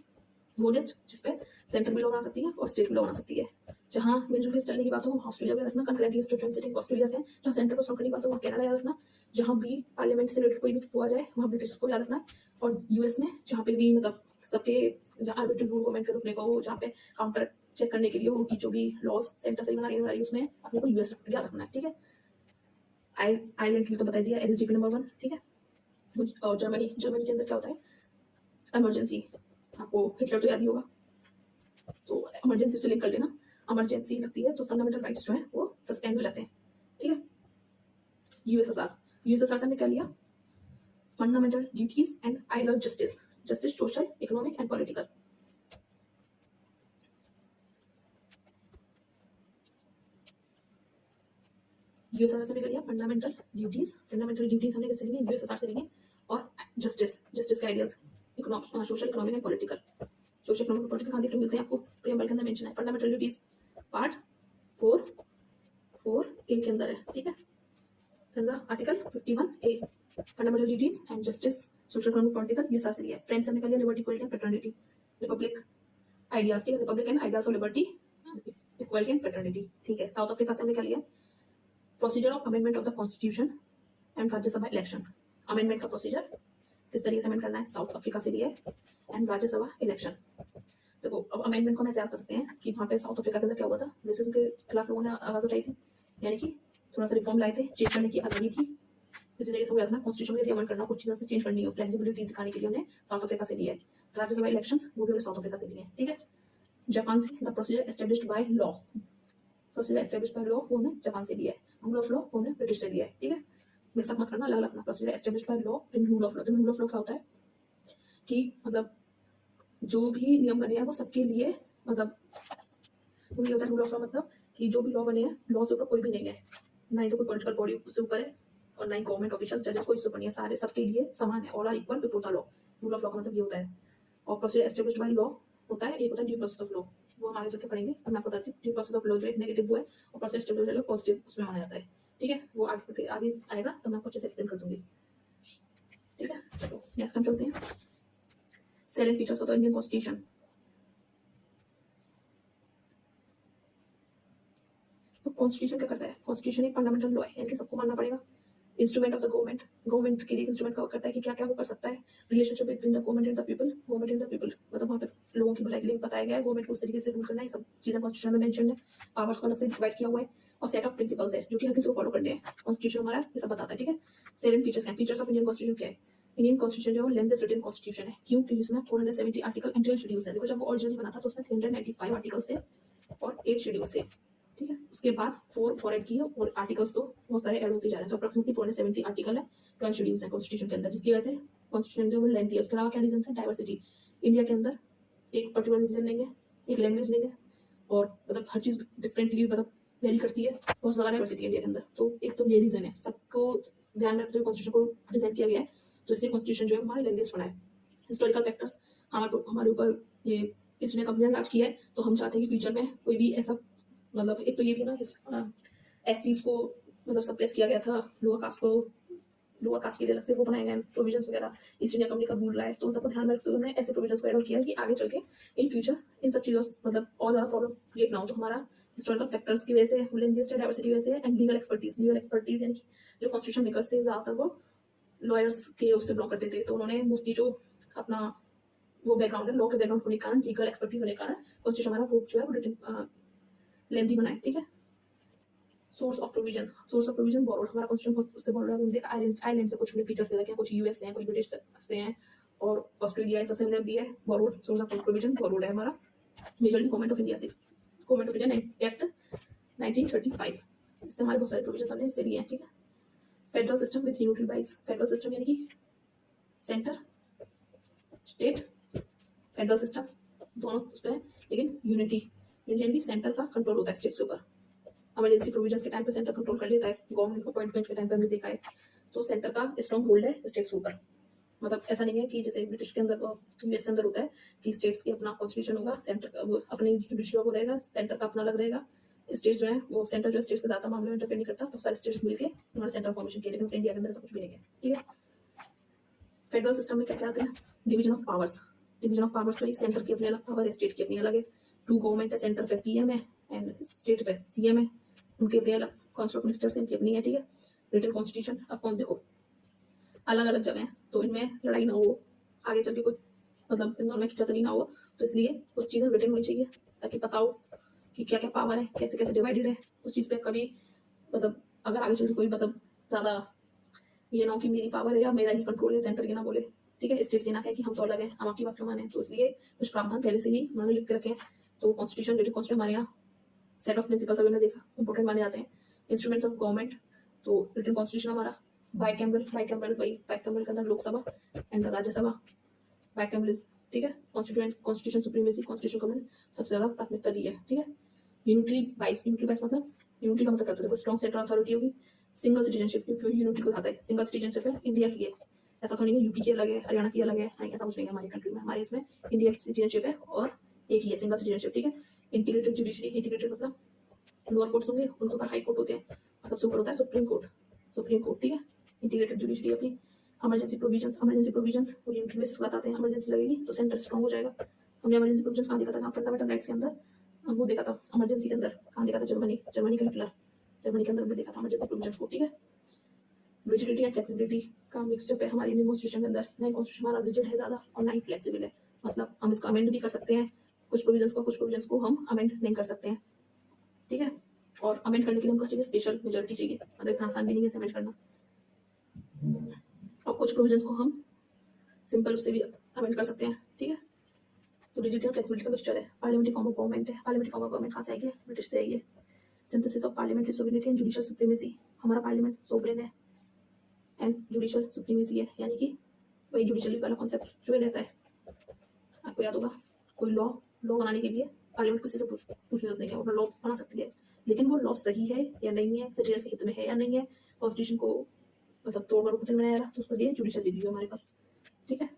वो लिस्ट जिसपे सेंटर भी लॉ बना सकती है और स्टेट भी लॉ बना सकती है। जहां मिलजुल के चलने की बात हो ऑस्ट्रेलिया में रखना, concurrent list joint sitting Australia से। जहां सेंटर को स्ट्रॉन्ग करने की बात हो कनाडा याद रखना। जहां भी पार्लियामेंट से रिलेटेड कोई भी हुआ जाए वहां ब्रिटिश को याद रखना। और यूएस में जहां पे भी मतलब सबके जहां आर्बिट्री रूल गवर्नमेंट के रुकने को, जहां पे काउंटर चेक करने के लिए उनकी जो भी लॉज सेंटर से बना रही है उसमें अपने को यूएस याद रखना है, ठीक है। आयरलैंड के लिए तो बता दिया, एलएसडीपी नंबर 1, ठीक है। और जर्मनी के अंदर क्या होता है, इमरजेंसी, आपको हिटलर तो याद ही होगा, तो इमरजेंसी से लिंक कर लेना। इमरजेंसी लगती है तो फंडामेंटल राइट्स जो है वो सस्पेंड हो जाते हैं, ठीक है। यूएसएसआर से हमने क्या लिया, fundamental duties and ideal justice social economic and political. USSR से लिया फंडामेंटल ड्यूटीज हमने किससे लिए, यूएसएसआर से लिए, और जस्टिस के ideals, social economic and political. Social economic political कहाँ देखने मिलते हैं आपको, प्रीएम्बल के अंदर मेंशन है। फंडामेंटल ड्यूटीज पार्ट 4A के अंदर है, ठीक है। Article 51A fundamental duties and justice social economic political USSR से लिया है। फ्रेंच से हमने लिया liberty equality and fraternity, Republic ideas, ठीक है, Republic and ideas of liberty equality and fraternity, ठीक है। साउथ अफ्रीका से हमने क्या लिया, procedure of amendment of the constitution and Rajya Sabha election. Amendment का प्रोसीजर किस तरीके से अमेंड करना है, साउथ अफ्रीका से लिया है, एंड राज्यसभा इलेक्शन। देखो अब अमेंडमेंट को हम ऐसे याद कर सकते हैं कि वहाँ पे साउथ अफ्रीका के अंदर क्या हुआ था, रेसिज्म के खिलाफ लोगों ने आवाज उठाई थी, यानी कि थोड़ा सा रिफॉर्म लाए थे, चेंज करने की आजादी थी। इसी तरीके से याद रखना, कॉन्स्टिट्यूशन में यदि अमेंड करना, कुछ चीजों को चेंज करनी हो, फ्लेक्सिबिलिटी दिखाने के लिए हमने साउथ अफ्रीका से लिया है। राज्यसभा इलेक्शंस वो भी हमने साउथ अफ्रीका से लिए हैं, ठीक है। जापान से the procedure established by law, वो हमने जापान से लिया है। रूल ऑफ लॉ वो हमने ब्रिटिश से लिया है, ठीक है। मिक्सअप मत करना, अलग अलग। Procedure established by law and rule of law. तो रूल ऑफ लॉ क्या होता है कि मतलब जो भी नियम बने हैं वो सबके लिए, मतलब तो ये होता है रूल ऑफ लॉ, मतलब कि जो भी लॉ बने हैं, लॉ से ऊपर कोई भी नहीं है, ना ही तो कोई पॉलिटिकल बॉडी उससे ऊपर है और ना ही गवर्नमेंट ऑफिशियल्स जजेस कोई ऊपर नहीं है, सारे सबके लिए समान है, all are equal before the law. Rule of law का मतलब ये होता है। और प्रोसीजर एस्टेब्लिश्ड बाय लॉ होता है, एक होता है ड्यू प्रोसेस ऑफ लॉ, वो हम आगे चल के पढ़ेंगे। अब मैं आपको बताती हूँ ड्यू प्रोसेस ऑफ लॉ जो एक नेगेटिव वो है, और procedure established by law positive उसमें माना जाता है, ठीक है। वो आगे आएगा तो मैं आपको अच्छे से एक्सप्लेन कर दूंगी, ठीक है। चलो नेक्स्ट हम चलते हैं। सेलेंट फीचर्स होता है इंडियन कॉन्स्टिट्यूशन। तो कॉन्स्टिट्यूशन क्या करता है, कॉन्स्टिट्यूशन एक फंडामेंटल लॉ है, यानी कि सबको मानना पड़ेगा। इंस्ट्रूमेंट ऑफ द गवर्नमेंट के लिए इंस्ट्रूमेंट का करता है कि क्या क्या वो कर सकता है। Relationship between the government and the people, मतलब वहाँ पे लोगों की भलाई के लिए बताया गया है, गवर्नमेंट को उस तरीके से रूल करना है, सब चीजें कॉन्स्टिट्यूशन में मेंशन है। पावर्स को अलग से डिवाइड किया हुआ है, और सेट ऑफ प्रिंसिपल्स है जो कि हर किसी को फॉलो करने हैं। कॉन्स्टिट्यूशन हमारा ये सब बताता है, ठीक है। सेवन फीचर्स हैं। फीचर्स ऑफ इंडियन कॉन्स्टिट्यूशन क्या है, इंडियन कॉन्स्टिट्यूशन जो लेंथेस्ट रिटन कॉन्स्टिट्यूशन है, क्यों, क्योंकि इसमें 470 आर्टिकल एंड 12 शेड्यूल्स है। देखो जब वो ओरिजिनली बना था तो उसमें 395 आर्टिकल्स थे और 8 शेड्यूल्स थे, ठीक है। उसके बाद 4 और ऐड किए, और आर्टिकल्स तो बहुत सारे ऐड होते जा रहे हैं, तो अप्रोक्सीमेटली 470 आर्टिकल है, 12 शेड्यूल्स है कॉन्स्टिट्यूशन के अंदर, जिसकी वजह से कॉन्स्टिट्यूशन जो लेंथी है। उसके अलावा क्या रीजन है, डाइवर्सिटी। इंडिया के अंदर एक पर्टिकुलर रीजन नहीं है, एक लैंग्वेज नहीं है, और मतलब हर चीज डिफरेंटली मतलब वेरी करती है, बहुत ज्यादा डाइवर्सिटी इंडिया के अंदर। तो एक तो ये रीजन है, सबको ध्यान में रखते हुए कॉन्स्टिट्यूशन को डिजाइन किया गया है, तो इसलिए कॉन्स्टिट्यूशन जो है हमारे लेंथीस्ट बना है। हिस्टोरिकल फैक्टर्स, हमारे ऊपर ये इसने कंप्लेंट राज किया है, तो हम चाहते हैं कि फ्यूचर में कोई भी ऐसा, मतलब एक तो ये भी ना एससीज को मतलब सप्रेस किया गया था, लोअर कास्ट के लिए अलग से वो बनाए गए प्रोविजंस वगैरह, ईस्ट इंडिया कंपनी का रूल रहा है, तो उन सबको ध्यान में रखते हुए हमने ऐसे प्रोविजंस को एड किया कि आगे चल के इन फ्यूचर इन सब चीजों मतलब और ज्यादा प्रॉब्लम क्रिएट ना हो। तो हमारा हिस्टोरिकल फैक्टर्स की वजह से, डाइवर्सिटी की वजह से, एंड लीगल एक्सपर्टीज यानी कि जो कॉन्स्टिट्यूशन मेकर्स थे ज्यादातर वो लॉयर्स के उससे बिलोंग करते थे, तो उन्होंने मोस्टली जो अपना वो बैकग्राउंड है, लॉ के बैकग्राउंड होने के कारण, लीगल एक्सपर्टीज होने के कारण कॉन्स्टिट्यूशन हमारा वो जो है वो लेंथी बनाए, ठीक है। सोर्स ऑफ प्रोविजन बोरोड, हमारा कॉन्स्टिट्यूशन बहुत उससे बोल रहा है। आयरलैंड से कुछ फीचर्स ले रखे हैं, कुछ यूएस से हैं, कुछ ब्रिटिश से हैं, और ऑस्ट्रेलिया सबसे हमने दिया है borrowed source of provision, borrowed है हमारा मेजरली गवर्नमेंट ऑफ इंडिया से, गवर्नमेंट ऑफ इंडिया एक्ट 1935, इससे हमारे बहुत सारे प्रोविजन हमने इससे लिए हैं, ठीक है। Federal system with unitary wise, federal system यानी कि सेंटर स्टेट फेडरल सिस्टम दोनों उस पर है, लेकिन यूनिटी यानी कि सेंटर का कंट्रोल होता है स्टेट्स के ऊपर। इमरजेंसी प्रोविजंस के टाइम पे सेंटर कंट्रोल कर लेता है, गवर्नमेंट अपॉइंटमेंट के टाइम पे हमने देखा है, तो सेंटर का स्ट्रॉन्ग होल्ड है स्टेट्स के ऊपर। मतलब ऐसा नहीं है कि जैसे ब्रिटिश के अंदर यूएस के अंदर होता है कि स्टेट्स के अपना कॉन्स्टिट्यूशन होगा, सेंटर का अपनी जुडिशरी वो रहेगा, सेंटर का अपना अलग रहेगा। स्टेट्स जो है वो सेंटर जो स्टेट्स के ज्यादा मामले में इंटरफेयर नहीं करता, तो सारे स्टेट्स मिलकर उन्होंने सेंटर फॉर्मेशन किया, लेकिन इंडिया के अंदर ऐसा कुछ भी नहीं है, ठीक है। फेडरल सिस्टम में क्या क्या आते हैं, division of powers, division of powers में सेंटर की अपनी अलग पावर है, स्टेट की अपनी अलग है। टू गवर्नमेंट है, सेंटर पे पीएम है एंड स्टेट पे सीएम है, उनके अपने अलग काउंसिल ऑफ मिनिस्टर्स इनकी अपनी है, ठीक है। रिटन कॉन्स्टिट्यूशन, अब कौन देखो अलग अलग जगह है तो इनमें लड़ाई ना हो, आगे चल के कोई मतलब इन दोनों में खिंचातनी ना हो, तो इसलिए कुछ चीज़ें रिटन होनी चाहिए ताकि पता हो कि क्या क्या पावर है, कैसे कैसे डिवाइडेड है उस चीज़ पे। कभी मतलब अगर आगे चल के कोई मतलब ज़्यादा ये ना हो कि मेरी पावर है या मेरा ही कंट्रोल है, सेंटर ये ना बोले, ठीक है। स्टेट से ना कहे कि हम तो अलग है, हम आपकी बात क्यों माने, तो इसलिए कुछ प्रावधान पहले से ही उन्होंने लिख के रखे हैं। तो कॉन्स्टिट्यूशन, रिटन कॉन्स्टिट्यूशन हमारे यहाँ सेट ऑफ प्रिंसिपल्स अभी हमने देखा इंपॉर्टेंट माने जाते हैं। इंस्ट्रूमेंट्स ऑफ गवर्नमेंट, तो रिटन कॉन्स्टिट्यूशन हमारा बाइकैमरल के अंदर लोकसभा एंड राज्यसभा, बाइकैमरल, ठीक है। कॉन्स्टिट्यूशन सुप्रीमेसी, कॉन्स्टिट्यूशन को सबसे ज्यादा प्राथमिकता दी है, ठीक है। यूनिटरी वाइज मतलब यूनिटी का मतलब क्या होता है, स्ट्रॉन्ग सेंट्रल अथॉरिटी होगी। सिंगल सिटीजनशिप, यूनिटी को आता है, सिंगल सिटीजनशिप है, इंडिया की है, ऐसा तो नहीं है यूपी की अलग है, हरियाणा की अलग है, नहीं ऐसा कुछ नहीं है हमारी कंट्री में, हमारे इसमें इंडिया की सिटीजनशिप है और एक ही है सिंगल सिटीजनशिप, ठीक है। इंटीग्रेटेड जुडिशरी, इंटीग्रेटेड मतलब लोअर कोर्ट्स होंगे, उनके ऊपर हाई कोर्ट होते हैं और सबसे ऊपर होता है सुप्रीम कोर्ट, ठीक है। इंटीग्रेटेड जुडिशरी अपनी इमरजेंसी प्रोविजंस वो यूनिटरी बेसिस पर बताते हैं, इमरजेंसी लगेगी तो सेंटर स्ट्रॉन्ग हो जाएगा। हमने इमरजेंसी प्रोविजंस कहाँ देखा था, फंडामेंटल राइट्स के अंदर वो देखा था, इमरजेंसी के अंदर कहाँ देखा था, जर्मनी का हिटलर, जर्मनी के अंदर हमने देखा था इमरजेंसी प्रोविजंस को, ठीक है। रिजिडिटी एंड फ्लेक्सिबिलिटी का मिक्सचर है हमारी इंडियन कॉन्स्टिट्यूशन के अंदर, नई कॉन्स्टिट्यूशन हमारा रिजिड है ज़्यादा और ना ही फ्लेक्सिबल है, मतलब हम इसको अमेंड भी कर सकते हैं कुछ प्रोविजंस को हम अमेंड नहीं कर सकते हैं, ठीक है। और अमेंड करने के लिए हमको चाहिए स्पेशल मेजॉरिटी चाहिए, मतलब इतना आसान भी नहीं है अमेंड करना। और कुछ प्रोविजंस को हम सिंपल उससे भी अमेंड कर सकते हैं, ठीक है। तो रिजिडिटी और फ्लेक्सिबिलिटी का मिक्सचर है। पार्लियामेंट्री फॉर्म ऑफ गवर्नमेंट है, पार्लियामेंट्री फॉर्म ऑफ गवर्नमेंट कहाँ से आएगी, ब्रिटिश से आएगी। Synthesis of parliamentary sovereignty and judicial supremacy, हमारा पार्लियामेंट सोवरेन है एंड जुडिशियल सुप्रीमेसी है, यानी कि वही जुडिशियली वाला कॉन्सेप्ट जो रहता है, आपको याद होगा कोई लॉ बनाने के लिए पार्लियामेंट किसी से पूछने जरूरत नहीं है, वो लॉ बना सकती है, लेकिन वो लॉ सही है या नहीं है, सिटीजन के हित में है या नहीं है, कॉन्स्टिट्यूशन को मतलब तोड़ मरोड़ कुछ बनाया रहा, तो उसके लिए जुडिशियल रिव्यू हमारे पास, ठीक है।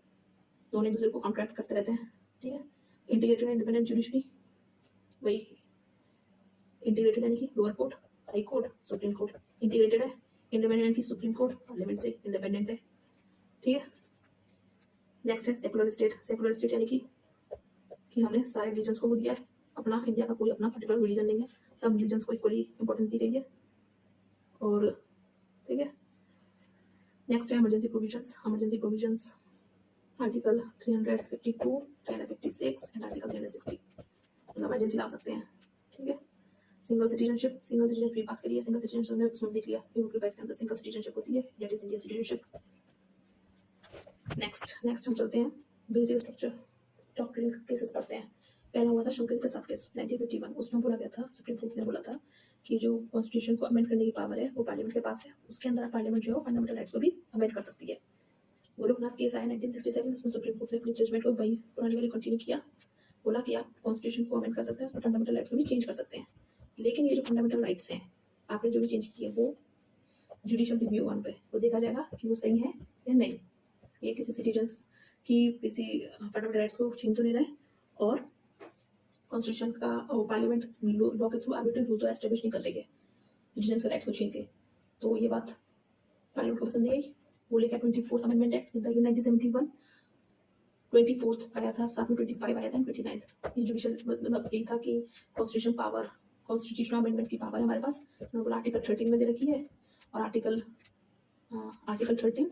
दोनों एक दूसरे को कॉन्ट्रैक्ट करते रहते हैं, ठीक है। इंटीग्रेटेड इंडिपेंडेंट जुडिशरी, वही इंटीग्रेटेड यानी कि lower court, high court, supreme court, integrated है, इंडिपेंडेंट यानी कि सुप्रीम कोर्ट पार्लियामेंट से इंडिपेंडेंट है, ठीक है। नेक्स्ट है सेकुलर स्टेट यानी कि हमने सारे रिलीजन्स को दिया है अपना, इंडिया का कोई अपना पर्टिकुलर रिलीजन नहीं है, सब रिलीजन्स को इक्वली इंपॉर्टेंस दी गई है, और ठीक है। नेक्स्ट है emergency provisions, article 352, 356 and article 360 emergency ला सकते हैं, ठीक है। सिंगल सिटीजनशिप की बात करिए, सिंगल सिटीजनशिप में उसमें देख लिया यूरोपीय बाइस के अंदर सिंगल सिटीजनशिप होती है, that is Indian citizenship. Next हम चलते हैं बेसिक स्ट्रक्चर डॉक्ट्रिन केसेस पढ़ते हैं। पहला हुआ था शंकर प्रसाद केस 1951, उसमें बोला गया था, सुप्रीम कोर्ट ने बोला था कि जो कॉन्स्टिट्यूशन को अमेंड करने की पावर है वो पार्लियामेंट के पास है, उसके अंदर पार्लियामेंट जो है फंडामेंटल राइट्स को भी अमेंड कर सकती है। गोरखनाथ केस आया 1967, उसमें सुप्रीम कोर्ट ने अपनी जजमेंट को वही पुरानी वाली कंटिन्यू किया, बोला कि आप कॉन्स्टिट्यूशन को अमेंड कर सकते हैं, उसमें फंडामेंटल राइट्स को भी चेंज कर सकते हैं, लेकिन ये जो फंडामेंटल राइट्स हैं आपने जो भी चेंज किए वो जुडिशियल रिव्यू वन पे वो देखा जाएगा कि वो सही है या नहीं, ये किसी सिटीजन्स की किसी फंडामेंटल राइट्स को छीन तो नहीं रहे, और कॉन्स्टिट्यूशन का पार्लियामेंट लॉ के थ्रू आर्बिट्रेरी रूल तो एस्टेब्लिश नहीं कर रही है सिटीजन्स के राइट्स को छीन के, तो ये बात पार्लियामेंट को पसंद नहीं आई, बोले क्या 24th अमेंडमेंट एक्ट 1971 24th आया था, साथ में 25 आया था, 29th ये जुडिशियल मतलब यही था कि कॉन्स्टिट्यूशन पावर, कॉन्स्टिट्यूशनल अमेंडमेंट की पावर हमारे पास, उन्होंने बोला आर्टिकल 13 में दे रखी है, और आर्टिकल 13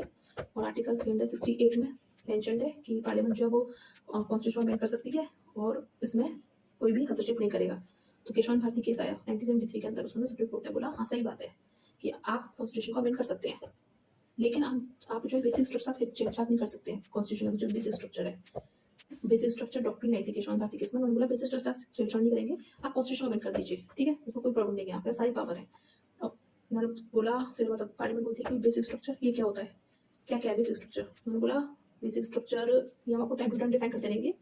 और आर्टिकल 368 में मेंशन्ड है कि पार्लियामेंट जो है वो कॉन्स्टिट्यूशन अमेंड कर सकती है और इसमें कोई भी हस्तक्षेप नहीं करेगा। तो केशवानंद भारती केस आया 1973 के अंदर, उसमें सुप्रीम कोर्ट ने बोला हाँ सही बात है कि आप कॉन्स्टिट्यूशन को अमेंड कर सकते हैं, लेकिन आप जो बेसिक स्ट्रक्चर साथ छेड़छाड़ नहीं कर सकते हैं। कॉन्स्टिट्यूशन का जो बेसिक स्ट्रक्चर है, बेसिक स्ट्रक्चर डॉक्ट्रिन आई थी केशवानंद भारती केस में, उन्होंने बोला बेसिक स्ट्रक्चर छेड़छाड़ नहीं करेंगे, आप कॉन्स्टिट्यूशन अमेंड कर दीजिए, ठीक है, इसको कोई प्रॉब्लम नहीं है, आपके सारी पावर है। अब उन्होंने बोला, फिर मतलब पार्लियामेंट बोलती है कि बेसिक स्ट्रक्चर ये क्या होता है, क्या क्या है बेसिक स्ट्रक्चर। उन्होंने बोला बेसिक स्ट्रक्चर ये हम आपको टाइम टू टाइम डिफाइन करते रहेंगे,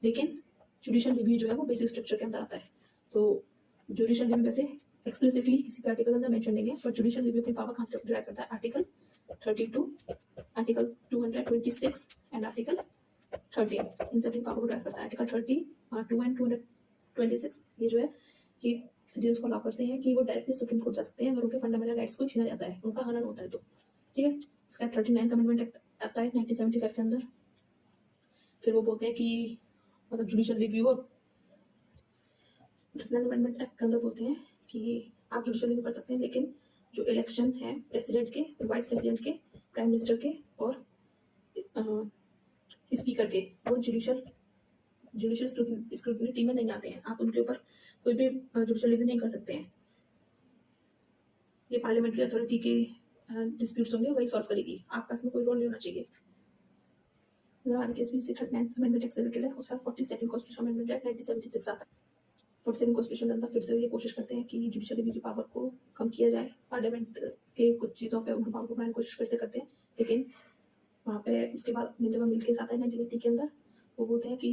लेकिन जुडिशियल रिव्यू जो है वो बेसिक स्ट्रक्चर के अंदर आता है। तो जुडिशियल रिव्यू वैसे एक्सप्लिसिटली किसी भी आर्टिकल के अंदर मेंशन नहीं है, पर जुडिशियल रिव्यू की पावर कहाँ से डिराइव करता है, आर्टिकल 32, आर्टिकल 226 एंड आर्टिकल 13, इन सभी पावर को डिराइव करता है। आर्टिकल 32 एंड 226 ये जो है कि सिटीजन्स को अलाउ करते हैं कि वो डायरेक्टली सुप्रीम कोर्ट जा सकते हैं अगर उनके फंडामेंटल राइट्स को छीना जाता है, उनका हनन होता है तो, ठीक है। उसका 39th अमेंडमेंट आता है 1975 के अंदर। फिर वो बोलते हैं कि मतलब जुडिशियल रिव्यू और 39th अमेंडमेंट एक्ट के अंदर बोलते हैं कि आप जुडिशियल रिव्यू कर सकते हैं, लेकिन जो इलेक्शन है प्रेसिडेंट के, वाइस प्रेसिडेंट के, प्राइम मिनिस्टर के और स्पीकर के, वो जुडिशियल स्क्रूटिनी में नहीं आते हैं, आप उनके ऊपर कोई भी जुडिशियल रिव्यू नहीं कर सकते हैं। ये पार्लियामेंट्री अथॉरिटी के डिस्प्यूट्स होंगे वही सॉल्व करेगी, आपका इसमें कोई रोल नहीं होना चाहिए। केस भी 39th अमेंडमेंट एक्ट से रिलेटेड है, उसका 42nd कॉन्स्टिट्यूशन अमेंडमेंट एक्ट 1976 आता है। 42nd कॉन्स्टिट्यूशन के अंदर फिर से ये कोशिश करते हैं कि जुडिशियल रिव्यू की पावर को कम किया जाए, पार्लियामेंट के कुछ चीज़ों पे उनकी पावर को बढ़ाने की कोशिश फिर से करते हैं, लेकिन वहाँ पे उसके बाद मिनिमम मिल केस आता है 1980 के अंदर। वो बोलते हैं कि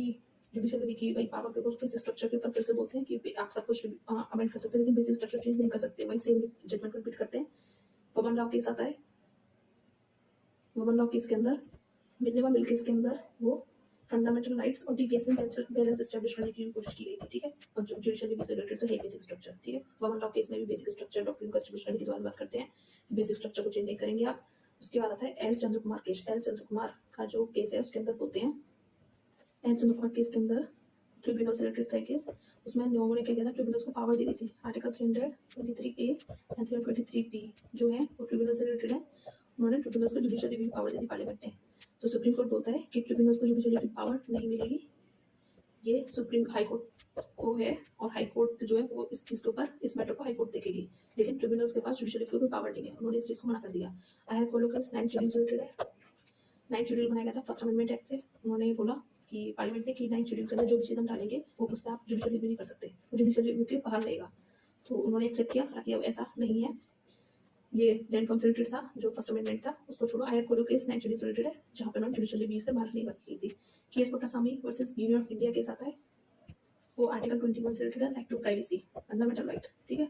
जुडिशियल रिव्यू की वही पावर के ऊपर बेसिक स्ट्रक्चर के ऊपर फिर से बोलते हैं कि आप सब कुछ अमेंड कर सकते हैं, लेकिन बेसिक स्ट्रक्चर चेंज नहीं कर सकते, वही सेम जजमेंट को रिपीट करते हैं। वमन राव केस आता है, वमन राव केस के अंदर मिनिमम मिल केस के अंदर वो फंडामेंटल राइट्स और डीपीएस में बैलेंस एस्टैब्लिश करने की कोशिश की गई थी, ठीक है। और जुडिशियल रिव्यू से रिलेटेड तो है बेसिक स्ट्रक्चर, ठीक है। वमन राव केस में भी बेसिक स्ट्रक्चर डॉक्ट्रिन को एस्टैब्लिश करने की बात करते हैं, बेसिक स्ट्रक्चर को चेंज नहीं करेंगे आप। उसके बाद आता है एल चंद्र कुमार केस। एल चंद्र कुमार का जो केस है उसके अंदर बोलते हैं, एल चंद्र कुमार केस के अंदर ट्रिब्यूनल से रिलेटेड था केस, उसमें लोगों ने क्या किया था, ट्रिब्यूनल्स को पावर दे दी थी। आर्टिकल 323A एंड 323B जो है वो ट्रिब्यूनल से रिलेटेड है, उन्होंने ट्रिब्यूनल्स को जुडिशियल रिव्यू पावर दी थी पार्लियामेंट ने। तो सुप्रीम कोर्ट बोलता है कि ट्रिब्यूनल्स को जुडिशियल रिव्यू पावर नहीं मिलेगी, ये सुप्रीम हाई कोर्ट को है, और हाई कोर्ट जो है वो इस चीज़ के ऊपर, इस मैटर को हाई कोर्ट देखेगी, लेकिन ट्रिब्यूनल्स के पास जुडिशियल रिव्यू की पावर नहीं है, उन्होंने इस चीज़ को मना कर दिया। आई फॉलो केस 9 शेड्यूल से रिलेटेड है, 9 शेड्यूल बनाया गया था फर्स्ट अमेंडमेंट एक्ट से। उन्होंने बोला कि पार्लियामेंट ने कि 9 शेड्यूल के अंदर जो भी चीज़ हम डालेंगे वो उस पर आप जुडिशियल रिव्यू नहीं कर सकते, वो जुडिशियल रिव्यू के बाहर रहेगा। तो उन्होंने एक्सेप्ट किया, हालांकि अब ऐसा नहीं है, ये लैंड फॉर्म से रिलेटेड था जो फर्स्ट अमेंडमेंट था, उसको छोड़ो। आयर कोलो केस 9 शेड्यूल से रिलेटेड है, जहाँ पे उन्होंने जुडिशियल रिव्यू से बाहर नहीं बात की थी। Case Puttaswamy versus union of India case आता है, वो आर्टिकल 21 से रिलेटेड है, right to privacy, fundamental right, ठीक है।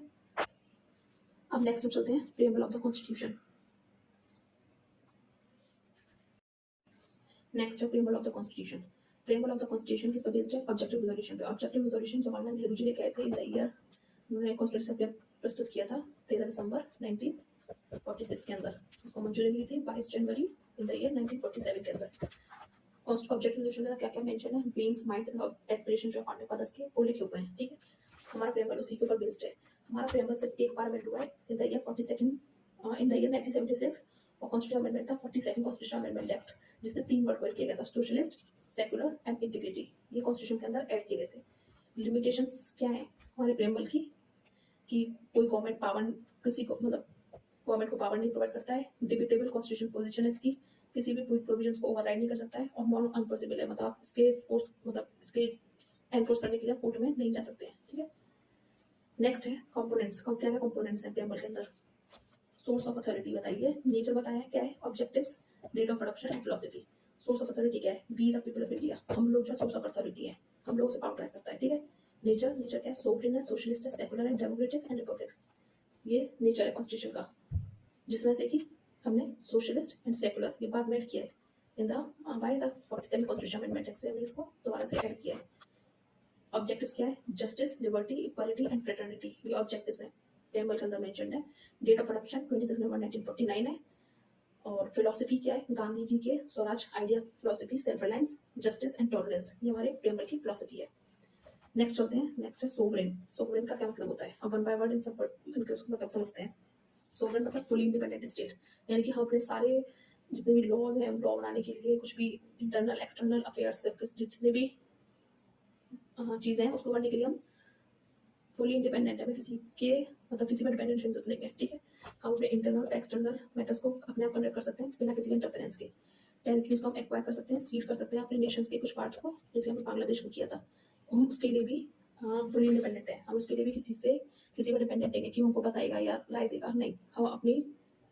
अब नेक्स्ट हम चलते हैं preamble of the constitution. Next है preamble of the constitution. Preamble of the constitution किस पर बेस्ड है, ऑब्जेक्टिव रिजोल्यूशन पे। ऑब्जेक्टिव रिजोल्यूशन जवाहरलाल नेहरू जी लेके आए थे इन द ईयर, उन्होंने कॉन्स्टिट्यूशन पेपर प्रस्तुत किया था 13 दिसंबर 1946 के अंदर, उसको मंजूरी मिली थी 22 जनवरी इन द ईयर 1947 के अंदर। ऑब्जेक्टिव रिजोल्यूशन का क्या क्या मेंशन है, dreams minds and aspirations of founding fathers के वो लिखे हुए हैं, ठीक है। हमारा प्रीएम्बल उसी के ऊपर बेस्ड है। हमारा प्रीएम्बल सिर्फ एक बार अमेंड हुआ है इन the year 42 in the year 1976, और कॉन्स्टिट्यूशन अमेंडमेंट था 42nd कॉन्स्टिट्यूशन अमेंडमेंट एक्ट, जिससे 3 वर्ड को ऐड किया गया था, सोशलिस्ट, सेकुलर एंड इंटीग्रिटी, ये कॉन्स्टिट्यूशन के अंदर ऐड किए गए थे। लिमिटेशंस क्या है हमारे प्रीएम्बल की, कि कोई गवर्नमेंट पावर किसी को, मतलब गवर्नमेंट को पावर नहीं प्रोवाइड करता है, डिबेटेबल कॉन्स्टिट्यूशन पोजीशन है इसकी, किसी भी प्रोविजंस को ओवरराइड नहीं कर सकता है, और नॉन अनफोर्सेबल है, मतलब इसके फोर्स, मतलब इसके एनफोर्स करने के लिए कोर्ट में नहीं जा सकते हैं, ठीक है। नेक्स्ट है कंपोनेंट्स। क्या क्या कंपोनेंट्स हैं प्रीएम्बल के अंदर, सोर्स ऑफ अथॉरिटी बताइए, नेचर बताया है क्या है, objectives, date of adoption and philosophy. Source of authority क्या है, we the people of India, हम लोग जो सोर्स ऑफ अथॉरिटी है, हम लोगों से पावर ड्राइव करता है, ठीक है। नेचर क्या है, सोवरेन है, सोशलिस्ट है, सेकुलर है, डेमोक्रेटिक एंड रिपब्लिक, ये नेचर है कॉन्स्टिट्यूशन का, जिसमें से कि हमने सोशलिस्ट एंड सेकुलर ये बाद में ऐड किया है in the by the 47 constitution amendment act से हमने इसको दोबारा से ऐड किया है। ऑब्जेक्टिव्स क्या है, justice, liberty, equality and fraternity, ये ऑब्जेक्टिव्स है, प्रीएम्बल के अंदर मेंशन्ड है। डेट ऑफ अडॉप्शन 26 नवंबर 1949 है। और फिलोसफी क्या है, गांधी जी के Swaraj idea philosophy, self reliance, justice and tolerance, ये हमारे प्रीएम्बल की फिलोसफी है। नेक्स्ट चलते हैं, नेक्स्ट है सोवरेन। सोवरेन का क्या मतलब होता है, अब वन बाय वन इन सब इनके मतलब समझते हैं। सोवरेन मतलब फुली इंडिपेंडेंट स्टेट, यानी कि हम अपने सारे जितने भी लॉज हैं, लॉ बनाने के लिए कुछ भी इंटरनल एक्सटर्नल अफेयर्स जितने भी चीज़ें हैं उसको करने के लिए हम फुली इंडिपेंडेंट है, किसी के मतलब किसी पर डिपेंडेंट नहीं है, ठीक है। हम अपने इंटरनल और एक्सटर्नल मैटर्स को अपने आप कंडक्ट कर सकते हैं बिना किसी के इंटरफेरेंस के। टेरिटरीज को हम एक्वायर कर सकते हैं, सीड कर सकते हैं अपने नेशंस के कुछ पार्ट को, जैसे हमने बांग्लादेश को किया था। हम उसके लिए भी फुली इंडिपेंडेंट है, हम उसके लिए भी किसी पर डिपेंडेंट नहीं है कि हमको बताएगा या राय देगा, नहीं, हम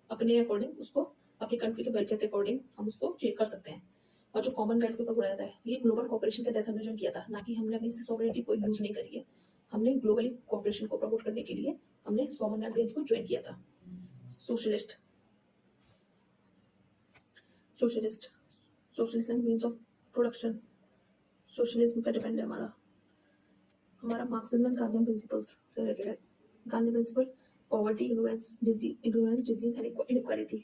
अपने अकॉर्डिंग उसको, अपनी कंट्री के वेलफेयर के अकॉर्डिंग हम उसको चेक कर सकते हैं। और जो कॉमनवेल्थ के ऊपर बोला जाता है, ये ग्लोबल कॉपरेशन के तहत हमने ज्वाइन किया था, ना कि हमने अपनी सॉवरेनिटी को यूज नहीं करी है। हमने ग्लोबली कॉपरेशन को प्रमोट करने के लिए हमने कॉमनवेल्थ गेम्स को ज्वाइन किया था। Socialism means of production, socialism पे डिपेंड है हमारा मार्क्सिज्म एंड गांधी प्रिंसिपल्स से रिलेटेड है। Gandhi principle poverty, ignorance, disease and inequality,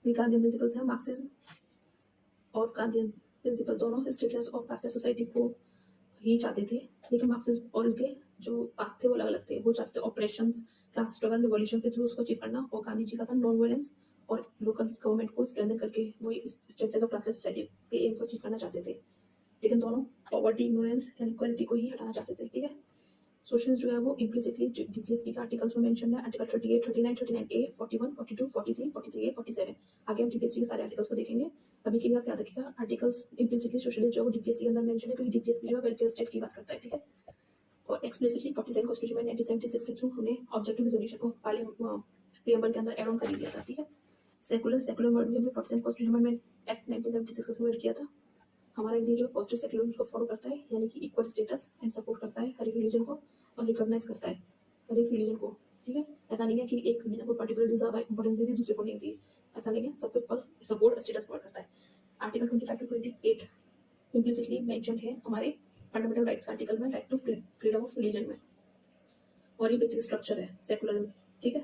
ये गांधी प्रिंसिपल्स है। मार्क्सिज्म और गांधीयन प्रिंसिपल दोनों स्टेटलेस और कास्टलेस सोसाइटी को ही चाहते थे, लेकिन मार्क्सिज्म और इनके जो पाथ थे वो अलग अलग थे। वो चाहते थे ऑपरेशंस, क्लास स्ट्रगल, रिवॉल्यूशन के थ्रू उसको अचीव करना, और गांधी जी का था नॉन वायलेंस और लोकल गवर्नमेंट को स्ट्रेंथन करके वो स्टेटलेस और क्लासलेस सोसाइटी के एम को अचीव करना चाहते थे। लेकिन दोनों पॉवर्टी, इग्नोरेंस एंड इक्वालिटी को ही हटाना चाहते थे, ठीक है। सोशलिस्ट जो है वो इम्प्लिसिटली डीपीएसपी के आर्टिकल्स में मेंशन है, आर्टिकल 38, 39, 39A, 41, 42, 43, 43A, 47। आगे हम डीपीएसपी के सारे आर्टिकल्स को देखेंगे। अभी के लिए आप याद रखिएगा, आर्टिकल्स इम्प्लिसिटली सोशलिस्ट जो है वो डीपीएससी के अंदर मेंशन है, क्योंकि डीपीएसपी जो है वेलफेयर स्टेट की बात करता है, ठीक है। और एक्सप्लिसिटली 47 कॉन्स्टिट्यूशन में 1976 के थ्रू हमने ऑब्जेक्टिव रेजोल्यूशन को प्रीएम्बल के अंदर ऐड ऑन कर लिया था, ठीक है। सेकुलर वर्ड भी हमने 47 कॉन्स्टिट्यूशन में एक्ट 1976 के थ्रू ऐड किया था। हमारा इंडिया जो पॉजिटिव सेक्युलरिज्म को फॉलो करता है, यानी कि इक्वल स्टेटस एंड सपोर्ट करता है हर एक रिलीजन को और रिकॉग्नाइज करता है हर एक रिलीजन को, ठीक है। ऐसा नहीं है कि एक रिलीजन को पर्टिकुलर ज्यादा इंपॉर्टेंस दी दूसरे को नहीं दी, ऐसा नहीं है, सबको इक्वल सपोर्ट स्टेटस प्रोवाइड करता है। आर्टिकल 25 to 28 इम्प्लिसिटली मेंशन है हमारे फंडामेंटल राइट्स का आर्टिकल में, right to freedom of religion में, और ये बेसिक स्ट्रक्चर है सेकुलरिज्म, ठीक है।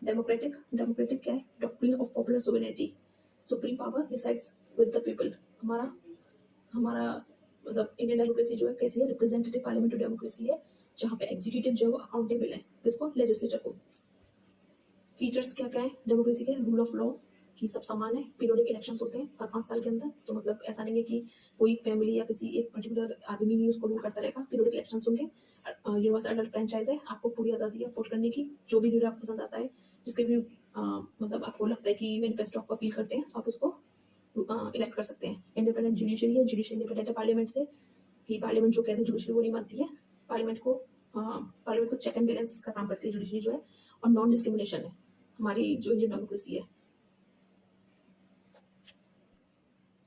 डेमोक्रेटिक क्या है? Doctrine of popular sovereignty, supreme power resides with the people. हमारा मतलब इंडियन डेमोक्रेसी जो है कैसी है? रिप्रेजेंटेटिव पार्लियामेंट्री डेमोक्रेसी है, जहाँ पे एग्जीक्यूटिव जो है वो अकाउंटेबल है किसको? लेजिस्लेचर को। फीचर्स क्या क्या है डेमोक्रेसी के? रूल ऑफ लॉ, कि सब समान है, पीरियोडिक इलेक्शंस होते हैं हर 5 साल के अंदर, तो मतलब ऐसा नहीं है कि कोई फैमिली या किसी एक पर्टिकुलर आदमी ही उसको रूल करता रहेगा, पीरियोडिक इलेक्शंस होंगे। यूनिवर्सल एडल्ट फ्रेंचाइज है, आपको पूरी आज़ादी है वोट करने की, जो भी लीडर आपको पसंद आता है, जिसके भी मतलब आपको लगता है कि मैनिफेस्टो आपको अपील करते हैं, आप उसको इलेक्ट कर सकते हैं। इंडिपेंडेंट जुडिशरी है, जुडिशरी इंडिपेंडेंट है पार्लियामेंट से, कि पार्लियामेंट जो कहते हैं जुडिशरी वो नहीं मानती है, पार्लियामेंट को चेक एंड बैलेंस का काम करती है जुडिशरी जो है। और नॉन डिस्क्रिमिनेशन है हमारी जो इंडियन डेमोक्रेसी है।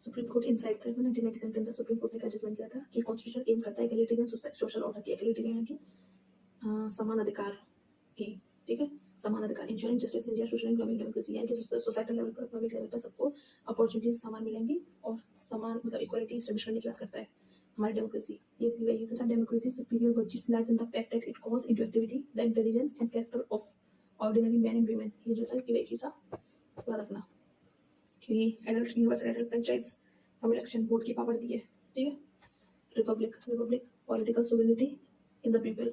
सुप्रीम कोर्ट इनसाइड था 1997 के अंदर सुप्रीम कोर्ट ने क्या जजमेंट दिया था कि कॉन्स्टिट्यूशन एम करता है एगलिटेरियन सोशल ऑर्डर की, एगलिटेरियन की समान अधिकार की, ठीक है, समान अधिकार, ensuring justice India social economic democracy, यानी कि सोसाइटल लेवल पर, इकोनॉमिक लेवल पर सबको अपॉर्चुनिटीज समान मिलेंगी और समान मतलब इक्वालिटी एस्टैब्लिश करने की बात करता है हमारी डेमोक्रेसी। ये वैल्यू के साथ democracy superior virtues lies in the fact that it calls into activity the intelligence and character of ordinary man and women. ये जो था कि वैल्यू था, इसको याद रखना कि एडल्ट यूनिवर्सल एडल्ट फ्रेंचाइज हम इलेक्शन वोट की पावर दी है, ठीक है। Republic political sovereignty in the people,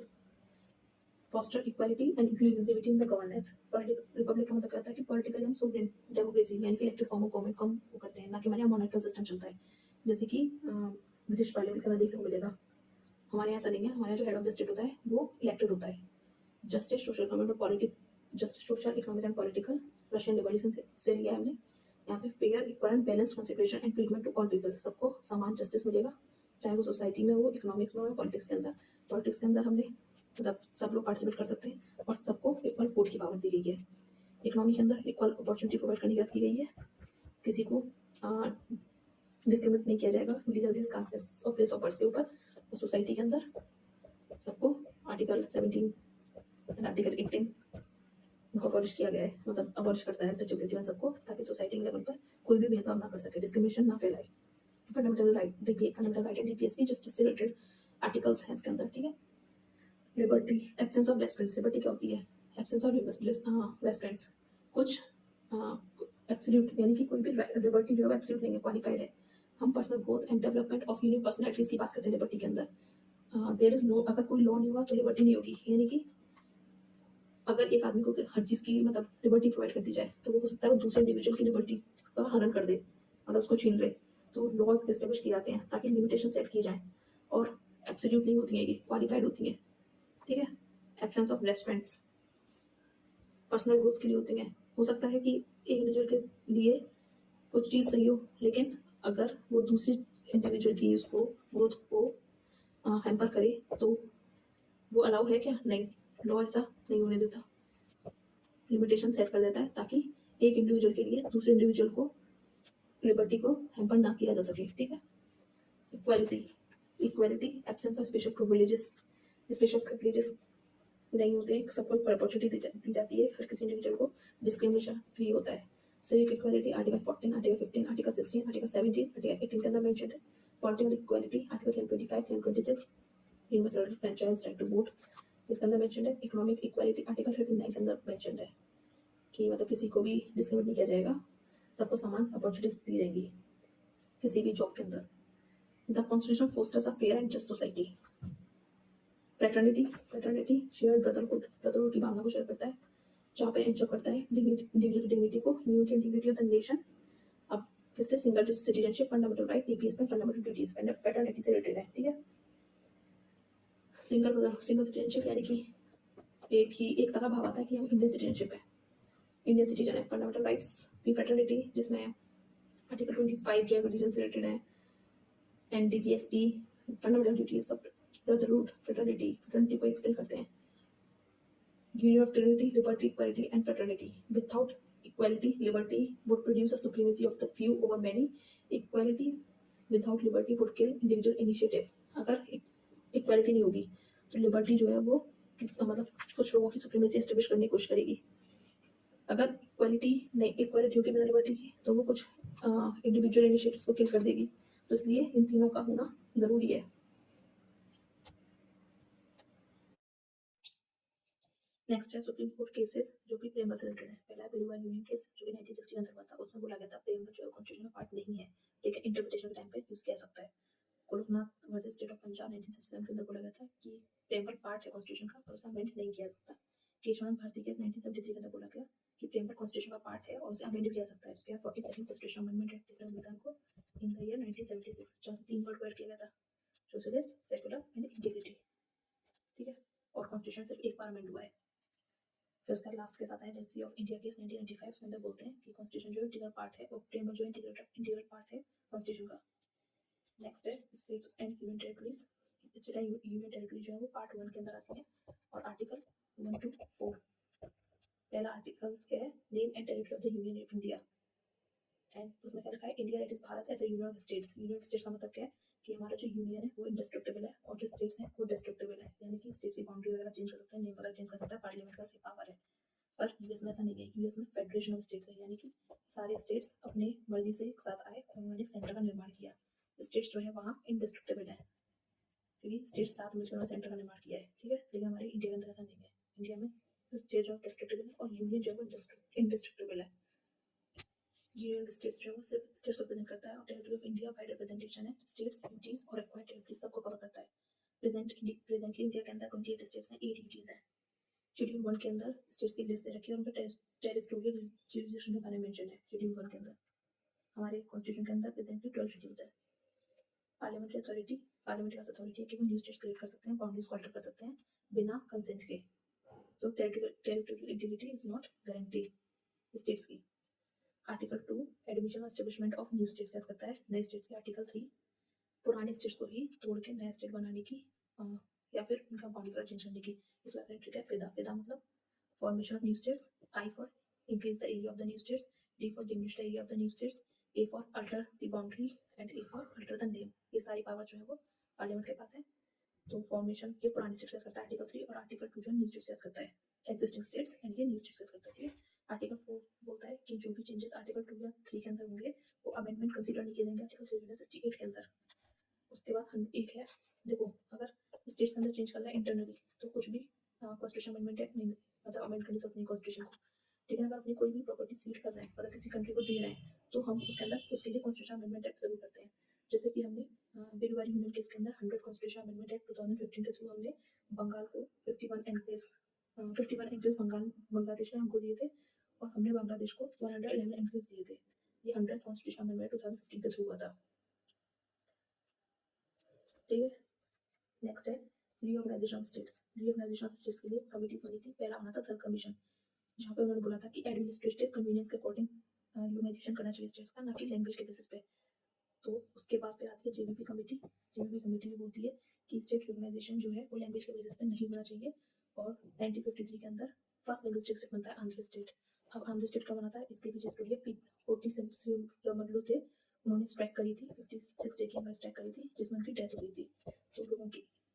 foster equality and inclusivity in the governance। Republic का मतलब कहता है कि पॉलिटिकली हम सोवरेन, डेमोक्रेसी यानी कि इलेक्टेड फॉर्म ऑफ गवर्नमेंट को हम वो करते हैं, ना कि हमारे यहाँ मोनार्किकल सिस्टम चलता है, जैसे कि ब्रिटिश पार्लियामेंट का अंदर देखने को मिलेगा। हमारे यहाँ ऐसा नहीं है, हमारे यहाँ जो हेड ऑफ द स्टेट होता है वो इलेक्टेड होता है। Justice social economic and political Russian revolution से लिया है हमने। यहाँ पे fair, equal and balance consideration and treatment to all people, सबको समान जस्टिस मिलेगा, चाहे वो सोसाइटी में हो, इकोनॉमिक्स में हो, पॉलिटिक्स के अंदर। पॉलिटिक्स के अंदर हमने मतलब सब लोग पार्टिसिपेट कर सकते हैं और सबको इक्वल वोट की पावर दी गई है। इकोनॉमी के अंदर इक्वल अपॉर्चुनिटी प्रोवाइड करने की बात की गई है, किसी को डिस्क्रिमिनेट नहीं किया जाएगा रिलीजन बेस, कास्ट और प्लेस ऑफ बर्थ के ऊपर। और सोसाइटी के अंदर सबको आर्टिकल 17 और आर्टिकल 18 उनको अबॉलिश किया गया है, मतलब अबॉलिश करता है टचेबिलिटी ऑन सबको, ताकि सोसाइटी के लेवल पर कोई भी भेदभाव ना कर सके, डिस्क्रिमिनेशन ना फैलाए। Fundamental right and DPSP justice से रिलेटेड आर्टिकल्स हैं इसके अंदर, ठीक है। Liberty, absence of restraints. Liberty क्या होती है? एब्सेंस ऑफ रेस्ट्रेंट्स, कुछ एब्सोल्यूट, यानी कि कोई भी लिबर्टी जो है एब्सोल्यूट नहीं है, क्वालिफाइड है। हम personal growth and development of unique personalities की बात करते हैं लिबर्टी के अंदर। देयर इज नो, अगर कोई लॉ नहीं होगा तो लिबर्टी नहीं होगी, यानी कि अगर एक आदमी को हर चीज़ की मतलब लिबर्टी प्रोवाइड कर दी जाए तो वो हो सकता है वो दूसरे इंडिविजुअल की लिबर्टी का हनन कर दे, मतलब उसको छीन ले। तो लॉज एस्टेब्लिश किए जाते हैं ताकि लिमिटेशन सेट की जाए, और एब्सोल्यूट नहीं होती है, ये क्वालिफाइड होती है, ठीक है। एब्सेंस ऑफ रेस्ट्रेंट्स, पर्सनल ग्रोथ के लिए होते हैं। हो सकता है कि एक इंडिविजुअल के लिए कुछ चीज़ सही हो, लेकिन अगर वो दूसरी इंडिविजुअल की उसको ग्रोथ को हैम्पर करे तो वो अलाउ है क्या? नहीं, लॉ ऐसा नहीं होने देता, लिमिटेशन सेट कर देता है ताकि एक इंडिविजुअल के लिए दूसरे इंडिविजुअल को लिबर्टी को हैम्पर ना किया जा सके। ठीक है। Equality, equality absence of special privileges, special privileges नहीं होते, सबको अपॉर्चुनिटी दी जाती है, हर किसी इंडिविजुअल को डिस्क्रिमिनेशन फ्री होता है। Civic equality article 14, article 15, article 16, article 17, article 18 के अंदर मेंशन है। Political equality article 325, 326, universal franchise right to vote इसके अंदर मेंशन है। इकोनॉमिक इक्वालिटी आर्टिकल 39 के अंदर मेंशन है कि मतलब किसी को भी डिस्क्रिमिनेट नहीं किया जाएगा, सबको समान अपॉर्चुनिटीज दी जाएंगी किसी भी जॉब के अंदर। The constitution fosters a fair and just society. Fraternity, fraternity share brotherhood, brotherhood की भावना को शेयर करता है, जहाँ पे एंश्योर करता है इंडिविजुअल डिग्निटी को, unity and dignity of the nation. अब किससे? Single citizenship, fundamental right, TPS में फंडामेंटल ड्यूटीज फ्रेटर्निटी से रिलेटेड है। ठीक है। सिंगल सिटीजनशिप यानी कि एक तरह भाव आता है कि हम इंडियन सिटीजनशिप है, इंडियन सिटीजन है। फंडामेंटल राइट्स की फ्रेटर्निटी जिसमें आर्टिकल 25 जो रिलीजन से रिलेटेड है। And DPSP fundamental duties of brotherhood, fraternity को एक्सप्लेन करते हैं। Union of Trinity, liberty, equality, and fraternity. Without equality, liberty would produce a supremacy of the few over many. Equality without liberty would kill individual initiative. अगर equality नहीं होगी तो liberty जो है वो मतलब कुछ लोगों की सुप्रीमेसी एस्टेब्लिश करने की कोशिश करेगी। अगर इक्वालिटी होगी बिना लिबर्टी की तो वो कुछ इंडिविजुअल इनिशिएटिव्स को किल कर देगी। तो इसलिए इन तीनों का होना जरूरी है। नेक्स्ट है सुप्रीम कोर्ट केसेस जो कि प्रेमबल से रिलेटेड है। पहला बिलवा यूनियन केस जो कि 1960 के अंदर हुआ था, उसमें बोला गया था प्रेमबल जो कॉन्स्टिट्यूशन का पार्ट नहीं है, लेकिन इंटरप्रिटेशन के टाइम पे यूज किया सकता है। Gorakhnath versus state of Punjab 1967 के अंदर बोला गया था कि प्रेमबल पार्ट है कॉन्स्टिट्यूशन का और उसे अमेंड नहीं किया सकता। केशवानंद भारती केस 1973 के अंदर बोला गया कि प्रेमबल कॉन्स्टिट्यूशन का पार्ट है और उसे अमेंड किया सकता है। उसके 42nd कॉन्स्टिट्यूशन अमेंडमेंट एक्ट दिख रहा है को इन द ईयर 1976, जहां से 3 वर्ड ऐड किया गया था, सोशलिस्ट, सेकुलर एंड इंटीग्रिटी। ठीक है। और कॉन्स्टिट्यूशन सिर्फ एक बार अमेंड हुआ है। फिर उसका लास्ट केस आता है डेसी ऑफ इंडिया केस 1995। उसके अंदर बोलते हैं कि कॉन्स्टिट्यूशन जो इंटीग्रल पार्ट है और प्रेमबल जो इंटीग्रल पार्ट है कॉन्स्टिट्यूशन का। नेक्स्ट है states and union territories. State and union territory जो है वो पार्ट 1 के अंदर आती है और आर्टिकल 1 to 4। पहला आर्टिकल क्या है? Name and territory of the union of India. And उसमें क्या लिखा है? India that is Bharat as a union of states. Union of states का मतलब क्या है कि हमारा जो यूनियन है वो इंडिस्ट्रक्टिबल है और जो स्टेट्स हैं वो डिस्ट्रक्टिबल है, यानी कि स्टेट्स की बाउंड्री वगैरह चेंज कर सकते हैं, नेम वगैरह चेंज कर सकता है, पार्लियामेंट का सिर्फ पावर है। पर यूएस में ऐसा नहीं है। यूएस में फेडरेशन ऑफ स्टेट्स है, यानी कि सारे स्टेट्स अपने मर्जी से एक साथ आए और उन्होंने सेंटर का निर्माण किया। स्टेट्स जो है वहाँ इंडिस्ट्रक्टिबल है क्योंकि स्टेट्स साथ मिलकर उन्होंने सेंटर का निर्माण किया है। ठीक है। लेकिन हमारे इंडिया के अंदर ऐसा नहीं है। इंडिया में स्टेट्स जो डिस्ट्रक्टिबल है और यूनियन जो है इंडिस्ट्रक्टिबल है। यूनियन स्टेट्स जो है वो सिर्फ स्टेट्स को रिप्रेजेंट करता है और territory of India wide representation है। स्टेट्स ड्यूटीज और एक्वायर्ड टेरिटरी सबको कवर करता है। प्रेजेंटली इंडिया के अंदर 28 स्टेट्स हैं, 8 ड्यूटीज हैं। शेड्यूल 1 के अंदर स्टेट्स की लिस्ट दे रखी है और उनका टेरिटोरियल जुरिसडिक्शन के बारे में मेंशन है। शेड्यूल 1 के अंदर हमारे कॉन्स्टिट्यूशन के अंदर प्रेजेंटली 12 शेड्यूल्स है। पार्लियामेंट्री अथॉरिटी, पार्लियामेंट्री अथॉरिटी है कि वो न्यू स्टेट्स क्रिएट कर सकते हैं, बाउंड्रीज को अल्टर कर सकते हैं बिना कंसेंट के। So territorial integrity is not guarantee states की। आर्टिकल 2 एडमिशन और एस्टेब्लिशमेंट ऑफ न्यू स्टेट्स याद करता है नए स्टेट्स के। आर्टिकल 3 पुराने स्टेट्स को ही तोड़ के नया स्टेट बनाने की या फिर उनका बाउंड्री चेंज करने की। इसका ट्रिक है फिदा। फिदा मतलब formation of new states, I for increase the area of the new states, D for diminish the area of the new states, A for alter the boundary and A for alter the name। ये सारी power जो है वो parliament के पास है। तो formation ये पुरानी स्टेट्स याद करता है आर्टिकल 3 और आर्टिकल 2 जो न्यू स्टेट्स याद करता है, एक्जिस्टिंग स्टेट्स एंड ये न्यू स्टेट्स याद करता है। आर्टिकल 4 बोलता है कि जो भी चेंजेस आर्टिकल 2 या 3 के अंदर होंगे वो अमेंडमेंट कंसीडर नहीं किए जाएंगे आर्टिकल 368 के अंदर। उसके बाद एक है, देखो अगर स्टेट्स के अंदर चेंज करना है इंटरनली तो कुछ भी कॉन्स्टिट्यूशन अमेंडमेंट एक्ट नहीं मतलब अमेंड करनी सकते हैं कॉन्स्टिट्यूशन को। लेकिन अगर अपनी कोई भी प्रॉपर्टी सीड कर रहे हैं मतलब किसी कंट्री को दे रहे हैं तो हम उसके अंदर उसके लिए कॉन्स्टिट्यूशन अमेंडमेंट एक्ट जरूर करते हैं। जैसे कि हमने बिलवारी यूनियन केस के अंदर 100 कॉन्स्टिट्यूशन अमेंडमेंट एक्ट 2015 के थ्रू हमने बंगाल को 51 एनक्लेव्स बांग्लादेश ने हमको दिए थे और हमने बांग्लादेश को 111 एनक्लेव्स दिए थे। ये 100 कॉन्स्टिट्यूशन अमेंडमेंट 2015 के थ्रू हुआ था। ठीक है। नेक्स्ट है reorganisation of states. Reorganisation of states के लिए कमिटीज बनी थी। पहला बना था थर्ड कमीशन जहाँ पे उन्होंने बोला था कि एडमिनिस्ट्रेटिव कन्वीनियंस के अकॉर्डिंग ह्यूमनाइजेशन करना चाहिए स्टेट्स का, ना कि लैंग्वेज के बेसिस पे। तो उसके बाद फिर आती है जेवीपी कमेटी। जेवीपी कमेटी भी बोलती है कि स्टेट ह्यूमनाइजेशन जो है वो लैंग्वेज के बेसिस पे नहीं होना चाहिए। और 1953 के अंदर फर्स्ट लिंग्विस्टिक स्टेट बनता है आंध्र स्टेट। अब आंध्र स्टेट का बना था, इसके पीछे इसके लिए 46 रमल्लू थे, उन्होंने स्ट्राइक करी थी, 56 डे के अंदर स्ट्राइक करी थी, जिसमें उनकी डेथ हो गई थी। तो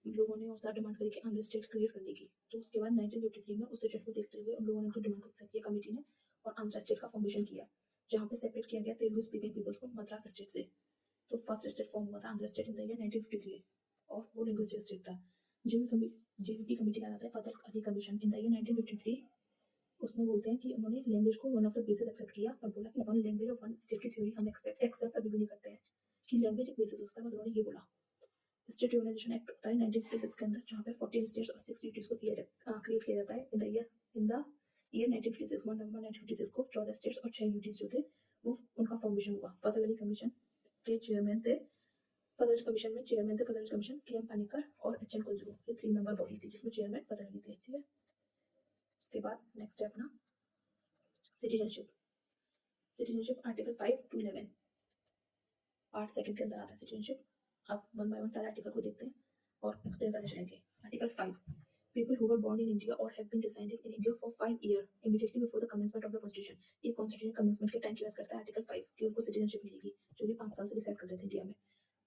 लोगों ने और डिमांड करी कि आंध्र स्टेट क्रिएट करने की। तो उसके बाद 1953 में उस सिचुएशन को देखते हुए उन लोगों ने उनकी डिमांड को एक्सेप्ट किया कमेटी ने, और आंध्र स्टेट का फॉर्मेशन किया, जहाँ पे सेपरेट किया गया तेलुगु स्पीकिंग पीपल्स को मद्रास स्टेट से। तो फर्स्ट स्टेट फॉर्म हुआ था Andhra state in the year 1953, और वो लिंग्विस्टिक स्टेट था। जेवीपी कमेटी का आता है Fazal Ali commission in the year 1953। उसमें बोलते हैं कि उन्होंने लैंग्वेज को one of the basis accept किया, और बोला कि वन लैंग्वेज और वन स्टेट की थ्योरी हम एक्सेप्ट अभी भी नहीं करते हैं, कि लैंग्वेज एक बेसिस होता है। बस उन्होंने ये बोला। स्टेट यूनाइजेशन एक्ट होता है 1956 के अंदर, जहाँ पे 14 स्टेट्स और 6 यूटीज को क्रिएट किया जाता है इन द ईयर 1956। 1 नवंबर 1956 को 14 स्टेट्स और 6 यूटीज जो थे वो उनका फॉर्मेशन हुआ। फजल अली कमीशन के चेयरमैन थे, फजल अली कमीशन में चेयरमैन थे फजल अली कमीशन, के एम पानीकर और एच एन कुंजरू। ये 3 मेंबर बॉडी थी जिसमें चेयरमैन फजल अली थे। ठीक है, उसके बाद नेक्स्ट है अपना citizenship. Citizenship article 5 to 11 part second के अंदर आता है सिटीजनशिप। अब वन बाय वन सारे आर्टिकल को देखते हैं और एक्सप्लेन करते चलेंगे। Article 5, people who were born in India or have been residing in India for 5 years immediately before the commencement of the constitution। ये कॉन्स्टिट्यूशन कमेंसमेंट के टाइम की बात करता है आर्टिकल 5 कि उनको सिटीजनशिप मिलेगी, जो भी 5 साल से रिसाइड कर रहे थे इंडिया में।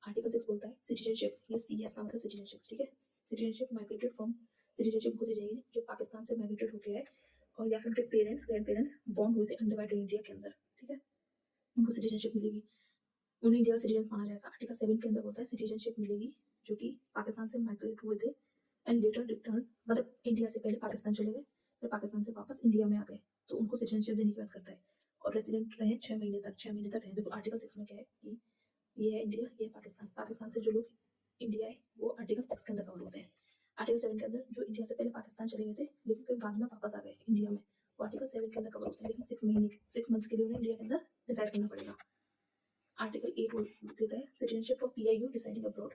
आर्टिकल 6 बोलता है सिटीजनशिप, ये सीएस का मतलब सिटीजनशिप। ठीक है, सिटीजनशिप माइग्रेटेड फ्रॉम, सिटीजनशिप को दी जाएगी जो पाकिस्तान से माइग्रेटेड होके आए और या फिर उनके पेरेंट्स ग्रैंड पेरेंट्स बॉर्न हुए थे अनडिवाइडेड इंडिया के अंदर। ठीक है, उनको सिटीजनशिप मिलेगी, उन्हें इंडिया का सिटीजन माना जाएगा। आर्टिकल 7 के अंदर होता है सिटीजनशिप मिलेगी जो कि पाकिस्तान से माइग्रेट हुए थे एंड लेटर रिटर्न, मतलब इंडिया से पहले पाकिस्तान चले गए, फिर पाकिस्तान से वापस इंडिया में आ गए, तो उनको सिटीजनशिप देने की बात करता है। और रेजिडेंट रहे 6 महीने तक, 6 महीने तक रहे। देखो आर्टिकल 6 में क्या है कि ये है इंडिया, ये है पाकिस्तान। पाकिस्तान से जो लोग इंडिया आए वो आर्टिकल 6 के अंदर कवर होते हैं। आर्टिकल 7 के अंदर जो इंडिया से पहले पाकिस्तान चले गए थे लेकिन फिर बाद में वापस आ गए इंडिया में, वो आर्टिकल 7 के अंदर कवर होते हैं, लेकिन 6 मंथ्स के लिए उन्हें इंडिया के अंदर डिसाइड करना पड़ेगा। आर्टिकल 8 देता है citizenship for PIU deciding abroad,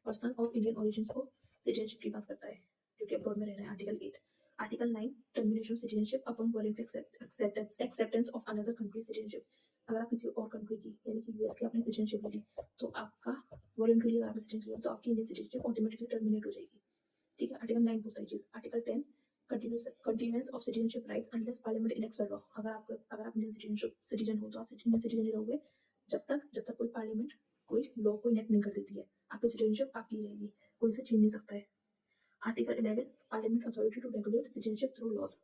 person of Indian origin को सिटीजनशिप की बात करता है जो कि अब्रॉड में रह रहे हैं। Article 8। Article 9 termination citizenship upon voluntary acceptance of another country citizenship. अगर आप किसी और कंट्री की यानी कि यूएस की आपने सिटीजनशिप ली तो आपका वॉलंटरी अगर आपने सिटीजनशिप लिया तो आपकी इंडियन सिटीजनशिप ऑटोमेटिकली टर्मिनेट हो जाएगी। ठीक है, आर्टिकल 9 बोलता है चीज। Article 10 continuance of citizenship rights unless parliament enacts a law. अगर आप इंडियन सिटीजन हो तो आप इंडियन सिटीजन ही रहोगे जब तक कोई पार्लियामेंट कोई लॉ को इनेक्ट नहीं कर देती है, आपकी सिटीजनशिप आपकी रहेगी, कोई इसे छीन नहीं सकता है। Article 11 parliament authority to regulate citizenship through laws.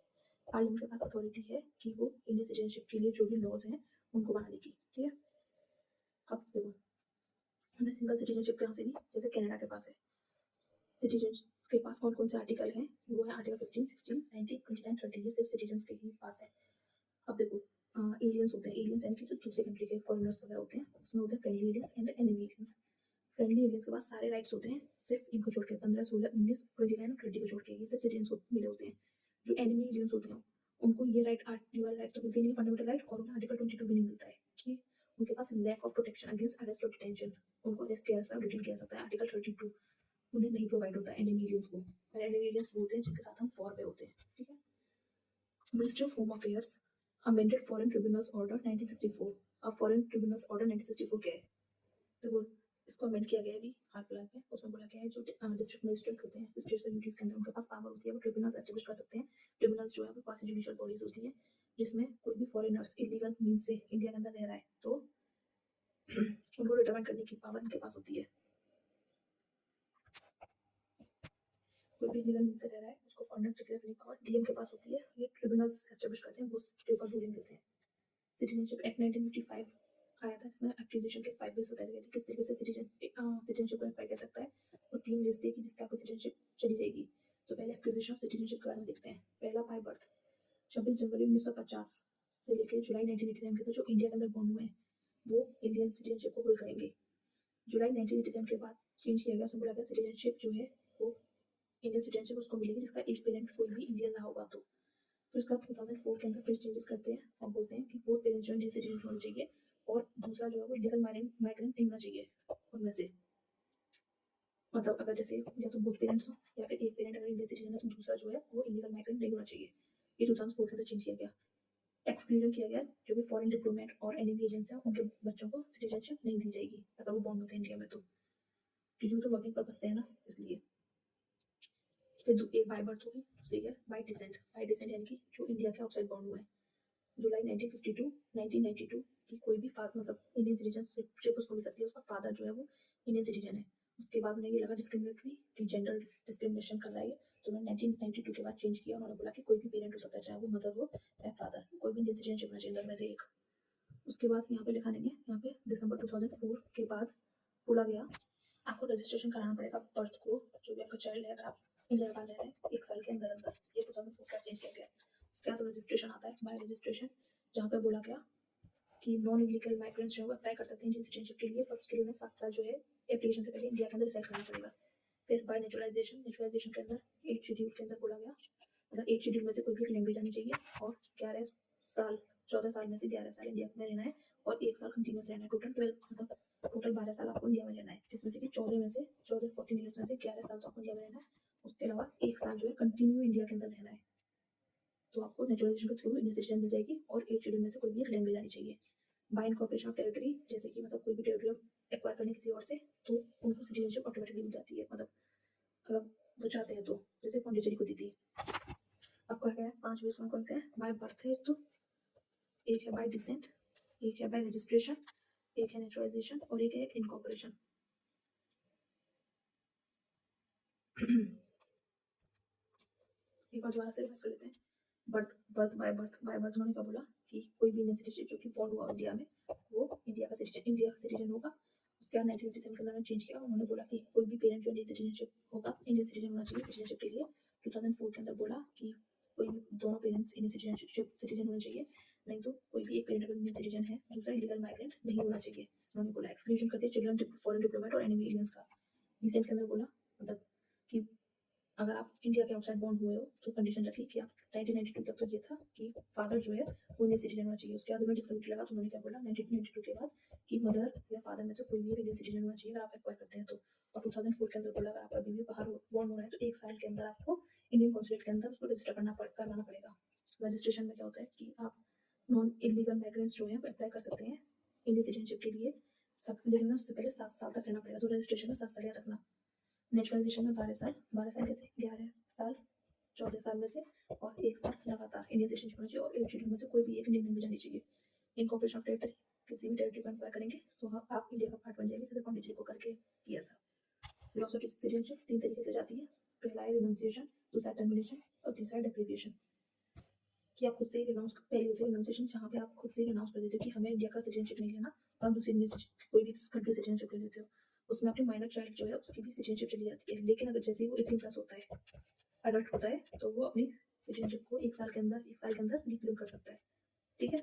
Parliament के पास अथॉरिटी है कि वो इंडियन सिटीजनशिप के लिए जो भी लॉज हैं उनको बनाने की। ठीक है, अब देखो हमने सिंगल सिटीजनशिप कहाँ से ली, जैसे कनाडा के पास है। सिटीजन के पास कौन कौन से आर्टिकल हैं, वो है आर्टिकल 15, 16, 19, 29, 30। ये सिर्फ सिटीजन के ही पास है। अब देखो एलियंस होते हैं, एलियंस यानी कि जो दूसरे कंट्री के फॉरेनर्स वगैरह होते हैं, उसमें होते हैं friendly aliens and enemy aliens. Friendly aliens के पास सारे राइट्स होते हैं, सिर्फ इनको छोड़ के 15, 16, 19, 29 और 30 को छोड़ के, ये सिर्फ सिटीजन को मिले होते हैं। जो एनिमी एलियंस होते हैं उनको ये राइट राइट तो मिलती नहीं, फंडामेंटल राइट, और उन्हें आर्टिकल 22 भी नहीं मिलता है कि उनके पास lack of protection against arrest और डिटेंशन, उनको अरेस्ट किया जा सकता है, डिटेन किया जा सकता है। आर्टिकल 32 उन्हें नहीं प्रोवाइड होता है एनिमी एलियंस को, और एनिमी एलियंस बोलते हैं जिनके साथ हम वॉर पे होते हैं। ठीक है, ministry of home affairs amended foreign tribunals order 1964। अब फॉरेन ट्रिब्यूनल्स ऑर्डर 1964 क्या है, तो इसको अमेंड किया गया है अभी हाल फिलहाल में। उसमें बोला गया है जो डिस्ट्रिक्ट मजिस्ट्रेट होते हैं स्टेट्स और यूटीज के अंदर, उनके पास पावर होती है, वो ट्रिब्यूनल्स एस्टेब्लिश कर सकते हैं। ट्रिब्यूनल्स जो है वो क्वासी जुडिशियल बॉडीज होती है, जिसमें कोई भी फॉरेनर्स इलीगल मीन्स से इंडिया के अंदर रह रहा है तो उनको डिटरमाइन करने की पावर उनके पास होती है। कोई भी लीगल मीन्स से रह रहा है उसको फॉरेनर्स डिक्लेयर करने की पावर डीएम के पास होती है, ये ट्रिब्यूनल्स एस्टेब्लिश करते हैं, वो उसके ऊपर रूलिंग देते हैं। सिटीजनशिप एक्ट 1955 आया था, जिसमें एक्विजिशन के 5 वेज बताए गए थे किस तरीके से सिटीजनशिप को अप्लाई कर सकता है, और 3 वेज थे कि जिससे आपकी सिटीजनशिप चली जाएगी। तो पहले एक्विजिशन ऑफ सिटीजनशिप के बारे में देखते हैं। पहला बाय बर्थ, 26 जनवरी 1950 से लेकर जुलाई 1987 तक जो इंडिया के अंदर बॉर्न हुए हैं वो इंडियन सिटीजनशिप को होल्ड करेंगे। जुलाई 1987 के बाद चेंज किया गया, उसमें बोला गया सिटीजनशिप जो है वो इंडियन सिटीजनशिप उसको मिलेगी जिसका एक पेरेंट कोई भी इंडियन रहा होगा। तो फिर उसका 2004 के अंदर फिर चेंजेस करते हैं और बोलते हैं कि बोथ पेरेंट्स जो इंडियन सिटीजन होने चाहिए, और दूसरा जो है वो लीगल माइग्रेंट नहीं होना चाहिए उनमें से। मतलब अगर जैसे या तो बोथ पेरेंट्स हो या फिर एक पेरेंट अगर इंडियन सिटीजन है तो दूसरा जो है वो इलीगल माइग्रेंट नहीं होना चाहिए। ये 2004 के अंदर चेंज किया गया। एक्सक्लूजन किया गया जो भी फॉरेन डिप्लोमेट और एनिमी एजेंट्स हैं उनके बच्चों को सिटीजनशिप नहीं दी जाएगी अगर वो बॉर्न होते हैं इंडिया में, तो क्योंकि वो तो वर्किंग पर्पज से है ना, इसलिए। फिर एक बाय बर्थ होगी, दूसरी है बाय डिसेंट। बाय डिसेंट यानी कि जो इंडिया के आउटसाइड बॉर्न हुआ है। जुलाई 1992 की कोई भी मतलब इंडियन सिटीजनशिप उसको मिल सकती है, उसका फादर जो है वो इंडियन सिटीजन है। उसके बाद उन्हें ये लगा डिस्क्रिमिनेटरी कि जेंडर डिस्क्रिमिनेशन कर रहा है, तो उन्होंने 1992 के बाद चेंज किया। उन्होंने बोला कि कोई भी पेरेंट हो सकता है, चाहे वो मदर हो या फादर, कोई भी इंडियन सिटीजनशिप होना चाहिए में से एक। उसके बाद यहाँ पे लिखा नहीं है, यहाँ पे दिसंबर 2004 के बाद बोला गया आपको रजिस्ट्रेशन कराना पड़ेगा बर्थ को, जो भी आपका चाइल्ड है, अगर आप इंडिया में रह रहे हैं 1 साल के अंदर अंदर। ये 2004 का चेंज किया गया। उसके बाद रजिस्ट्रेशन आता है, बाय रजिस्ट्रेशन, जहाँ पे बोला गया कि नॉन इलीगल माइग्रेंट्स जो है अप्लाई कर सकते हैं इंडियन सिटीजनशिप के लिए, पर उसके लिए 7 साल जो है एप्लीकेशन से पहले इंडिया के अंदर रिसाइड करना पड़ेगा। फिर बाय नेचुरलाइजेशन, नेचुरलाइजेशन के अंदर 8 शेड्यूल के अंदर बोला गया, मतलब 8 शेड्यूल में से कोई भी एक लैंग्वेज आनी चाहिए, और 11 साल 14 साल में से 11 साल इंडिया में रहना है और 1 साल कंटिन्यूस रहना है। टोटल 12 मतलब टोटल 12 साल आपको इंडिया में रहना है, जिसमें से कि 14 में से 14 ईयर्स में से 11 साल तो आपको इंडिया में रहना है। उसके अलावा 1 साल जो है कंटिन्यू इंडिया के अंदर रहना है, तो आपको नेचुरलाइजेशन के थ्रू इंडियन सिटीजन मिल जाएगी। और 8 शेड्यूल में से कोई भी एक लैंग्वेज आनी चाहिए। बाय इनकॉर्पोरेशन ऑफ टेरिटरी, जैसे कि मतलब कोई भी टेरिटरी एक्वायर करने किसी और से, तो उनको सिटीजनशिप ऑटोमेटिकली मिल जाती है, मतलब अगर वो चाहते हैं तो, जैसे पौंडीचेरी को दी थी। आपका क्या है 5 बेस कौन से हैं? बाय बर्थ है तो एक है बाय डिसेंट, एक है बाय रजिस्ट्रेशन, एक है नेचुरलाइजेशन और एक है इनकॉर्पोरेशन। एक बार दोबारा से रिवाइज कर लेते हैं। बाय बर्थ उन्होंने क्या बोला कि कोई भी इंडियन सिटीजन जो कि बॉर्न हुआ इंडिया में, वो इंडिया का सिटीजन होगा। उसके बाद 1987 के अंदर चेंज किया। उन्होंने बोला कि कोई भी पेरेंट जो इंडियन सिटीजनशिप होगा, इंडियन सिटीजन होना चाहिए सिटीजनशिप के लिए। 2004 के अंदर बोला कि कोई भी दोनों पेरेंट्स इंडियन सिटीजन होने चाहिए, नहीं तो कोई भी एक पेरेंट अगर इंडियन सिटीजन है, दूसरा इलीगल माइग्रेंट नहीं होना चाहिए। उन्होंने बोला एक्सक्लूजन कर दिया चिल्ड्रन, फॉरेन डिप्लोमेट और एनिमी एलियंस का। डिसेंट के अंदर बोला मतलब कि अगर आप इंडिया के आउटसाइड बॉर्न हुए हो तो कंडीशन रखी कि आप 1992 तक तो ये था कि फादर जो है वो इंडियन सिटीजन होना चाहिए। उसके बाद उन्होंने डिस्क्रिमिनेट लगा, तो उन्होंने क्या बोला 1992 के बाद कि मदर या फादर में से कोई भी इंडियन सिटीजन होना चाहिए अगर आप एक्वायर करते हैं तो। और 2004 के अंदर बोला अगर आपका बेबी बाहर बॉर्न हो रहा है तो 1 साल के अंदर आपको इंडियन कॉन्सुलेट के अंदर उसको रजिस्टर करवाना पड़ेगा। रजिस्ट्रेशन में क्या होता है कि आप नॉन इलीगल माइग्रेंट्स जो है अप्लाई कर सकते हैं इंडियन सिटीजनशिप के लिए, लेकिन उससे पहले 7 साल तक रहना पड़ेगा। तो रजिस्ट्रेशन में 7 साल याद रखना। नेचुरलाइजेशन में 12 साल कैसे 11 साल 14 साल में से और 1 साल लगातार इंडियन सिटीजनशिप होना चाहिए और 8 शेड्यूल में से कोई भी एक इंडियन लैंग्वेज आनी चाहिए। इनकॉर्पोरेशन ऑफ टेरिटरी, किसी भी टेरिटरी को एक्वायर करेंगे तो आप इंडिया का पार्ट बन जाएंगे, जैसे पौंडीचेरी को करके किया था। लॉस ऑफ सिटीजनशिप 3 तरीके से जाती है, पहला है रिनाउंसिएशन, दूसरा टर्मिनेशन और तीसरा डेप्रिविएशन। कि आप खुद से ही रिनाउंस, पहली होती है रिनाउंसिएशन, जहाँ पे आप खुद से ही रिनाउंस कर देते हो कि हमें इंडिया का सिटीजनशिप नहीं लेना और आप दूसरी कोई भी कंट्री सिटीजनशिप ले लेते हो। उसमें अपने माइनर चाइल्ड जो है उसकी भी सिटीजनशिप चली जाती है, लेकिन अगर जैसे ही वो 18+ होता है, अडल्ट होता है, तो वो अपनी सिटीजनशिप को 1 साल के अंदर रिक्लेम कर सकता है। ठीक है।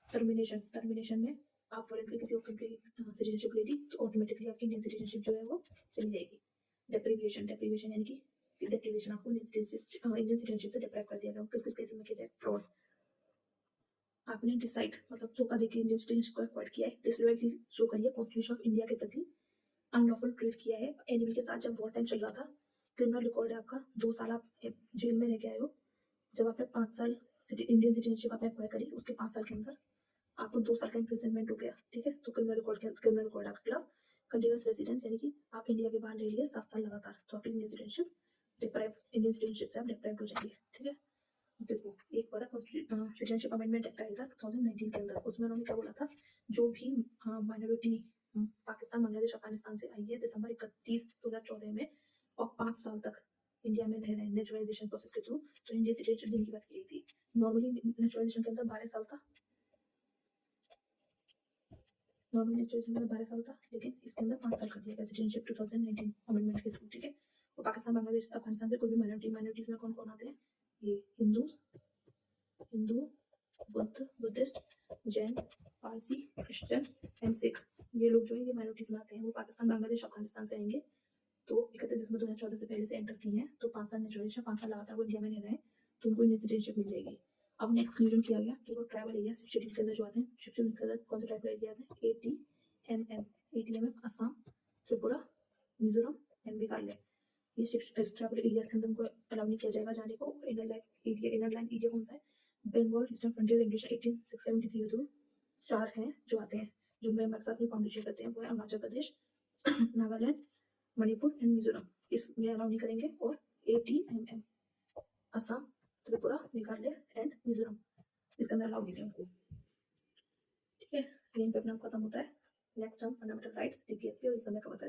टर्मिनेशन में आप फॉरेन के किसी और कंट्री की सिटीजनशिप ले ली तो ऑटोमेटिकली आपकी इंडियन सिटीजनशिप जो है वो चली जाएगी। डेप्रिविएशन यानी कि डेप्रिविएशन आपको इंडियन सिटीजनशिप से डिप्राइव कर दिया गया। किस केस में किया जाए? फ्रॉड। आपने डिसाइड मतलब धोखा देके इंडियन सिटीजनशिप को एक्वायर किया है, डिसलॉयल्टी शो करी है कॉन्स्टिट्यूशन ऑफ इंडिया के प्रति, अनलॉफुल ट्रेड किया है एनिमी के साथ जब वॉर टाइम चल रहा था, क्रिमिनल रिकॉर्ड है आपका, 2 साल आप जेल में रह के आए हो। जब आपने 5 साल इंडियन सिटीजनशिप आपने एक्वायर करी, उसके 5 साल के अंदर आपको 2 साल का इम्प्रिजनमेंट हो गया। ठीक है। तो क्रिमिनल रिकॉर्ड आपके खिलाफ, कंटिन्यूस रेजिडेंस यानी कि आप इंडिया के बाहर रह लिए 7 साल लगातार, तो आपकी इंडियन सिटीजनशिप से आप डिप्राइव हो जाएंगे। ठीक है। देखो एक बार सिटीजनशिप अमेंडमेंट एक्ट आया था 2019 के अंदर, उसमें उन्होंने क्या बोला था, जो भी माइनॉरिटी पाकिस्तान, बांग्लादेश, अफगानिस्तान से आई है दिसंबर 31, 2014 में और 5 साल तक इंडिया में रह रहे हैं नेचुरलाइजेशन प्रोसेस के थ्रू, तो इंडियन सिटीजनशिप देने की बात की गई थी। नॉर्मली नेचुरलाइजेशन के अंदर 12 साल था, लेकिन इसके अंदर 5 साल कर दिया गया सिटीजनशिप 2019 अमेंडमेंट के थ्रू। ठीक है। और पाकिस्तान, बांग्लादेश, अफगानिस्तान से कोई भी माइनॉरिटीज में कौन कौन आते हैं? ये Hindu, Buddhist, Jain, Parsi, Christian and Sikh, ये लोग जो है ये माइनॉरिटीज में आते हैं। वो पाकिस्तान, बांग्लादेश, अफगानिस्तान से आएंगे, तो 31 दिसंबर 2014 से पहले से एंटर किए हैं, तो 5 साल नेचुरलाइजेशन, 5 साल लगातार वो इंडिया में रह रहे हैं, तो उनको इंडियन सिटीजनशिप मिल जाएगी। अब उन्हें एक्सक्लूजन किया गया कि वो ट्राइबल एरिया शेड्यूल के अंदर जो आते हैं, शेड्यूल के अंदर कौन से ट्राइबल एरियाज हैं? ATMM, Assam, Tripura, Mizoram and Meghalaya. ये एक्स्ट्रा एरियाज के अंदर उनको अलाउ नहीं किया जाएगा जाने को। इनर लाइन एरिया कौन सा है? बंगाल ईस्टर्न फ्रंटियर रेगुलेशन 1873 के थ्रू 4 हैं जो आते हैं, जो मैं हमारे साथ में फाउंडेशन करते हैं, वो है अरुणाचल प्रदेश, नागालैंड, मणिपुर एंड मिजोरम, इसमें अलाउ नहीं करेंगे। और ATMM असम, त्रिपुरा, मेघालय एंड मिजोरम, इसके अंदर अलाउ नहीं है उनको। ठीक है, यहीं पे अपना खत्म होता है। नेक्स्ट हम फंडामेंटल राइट्स DPSP और इस समय कवर करेंगे।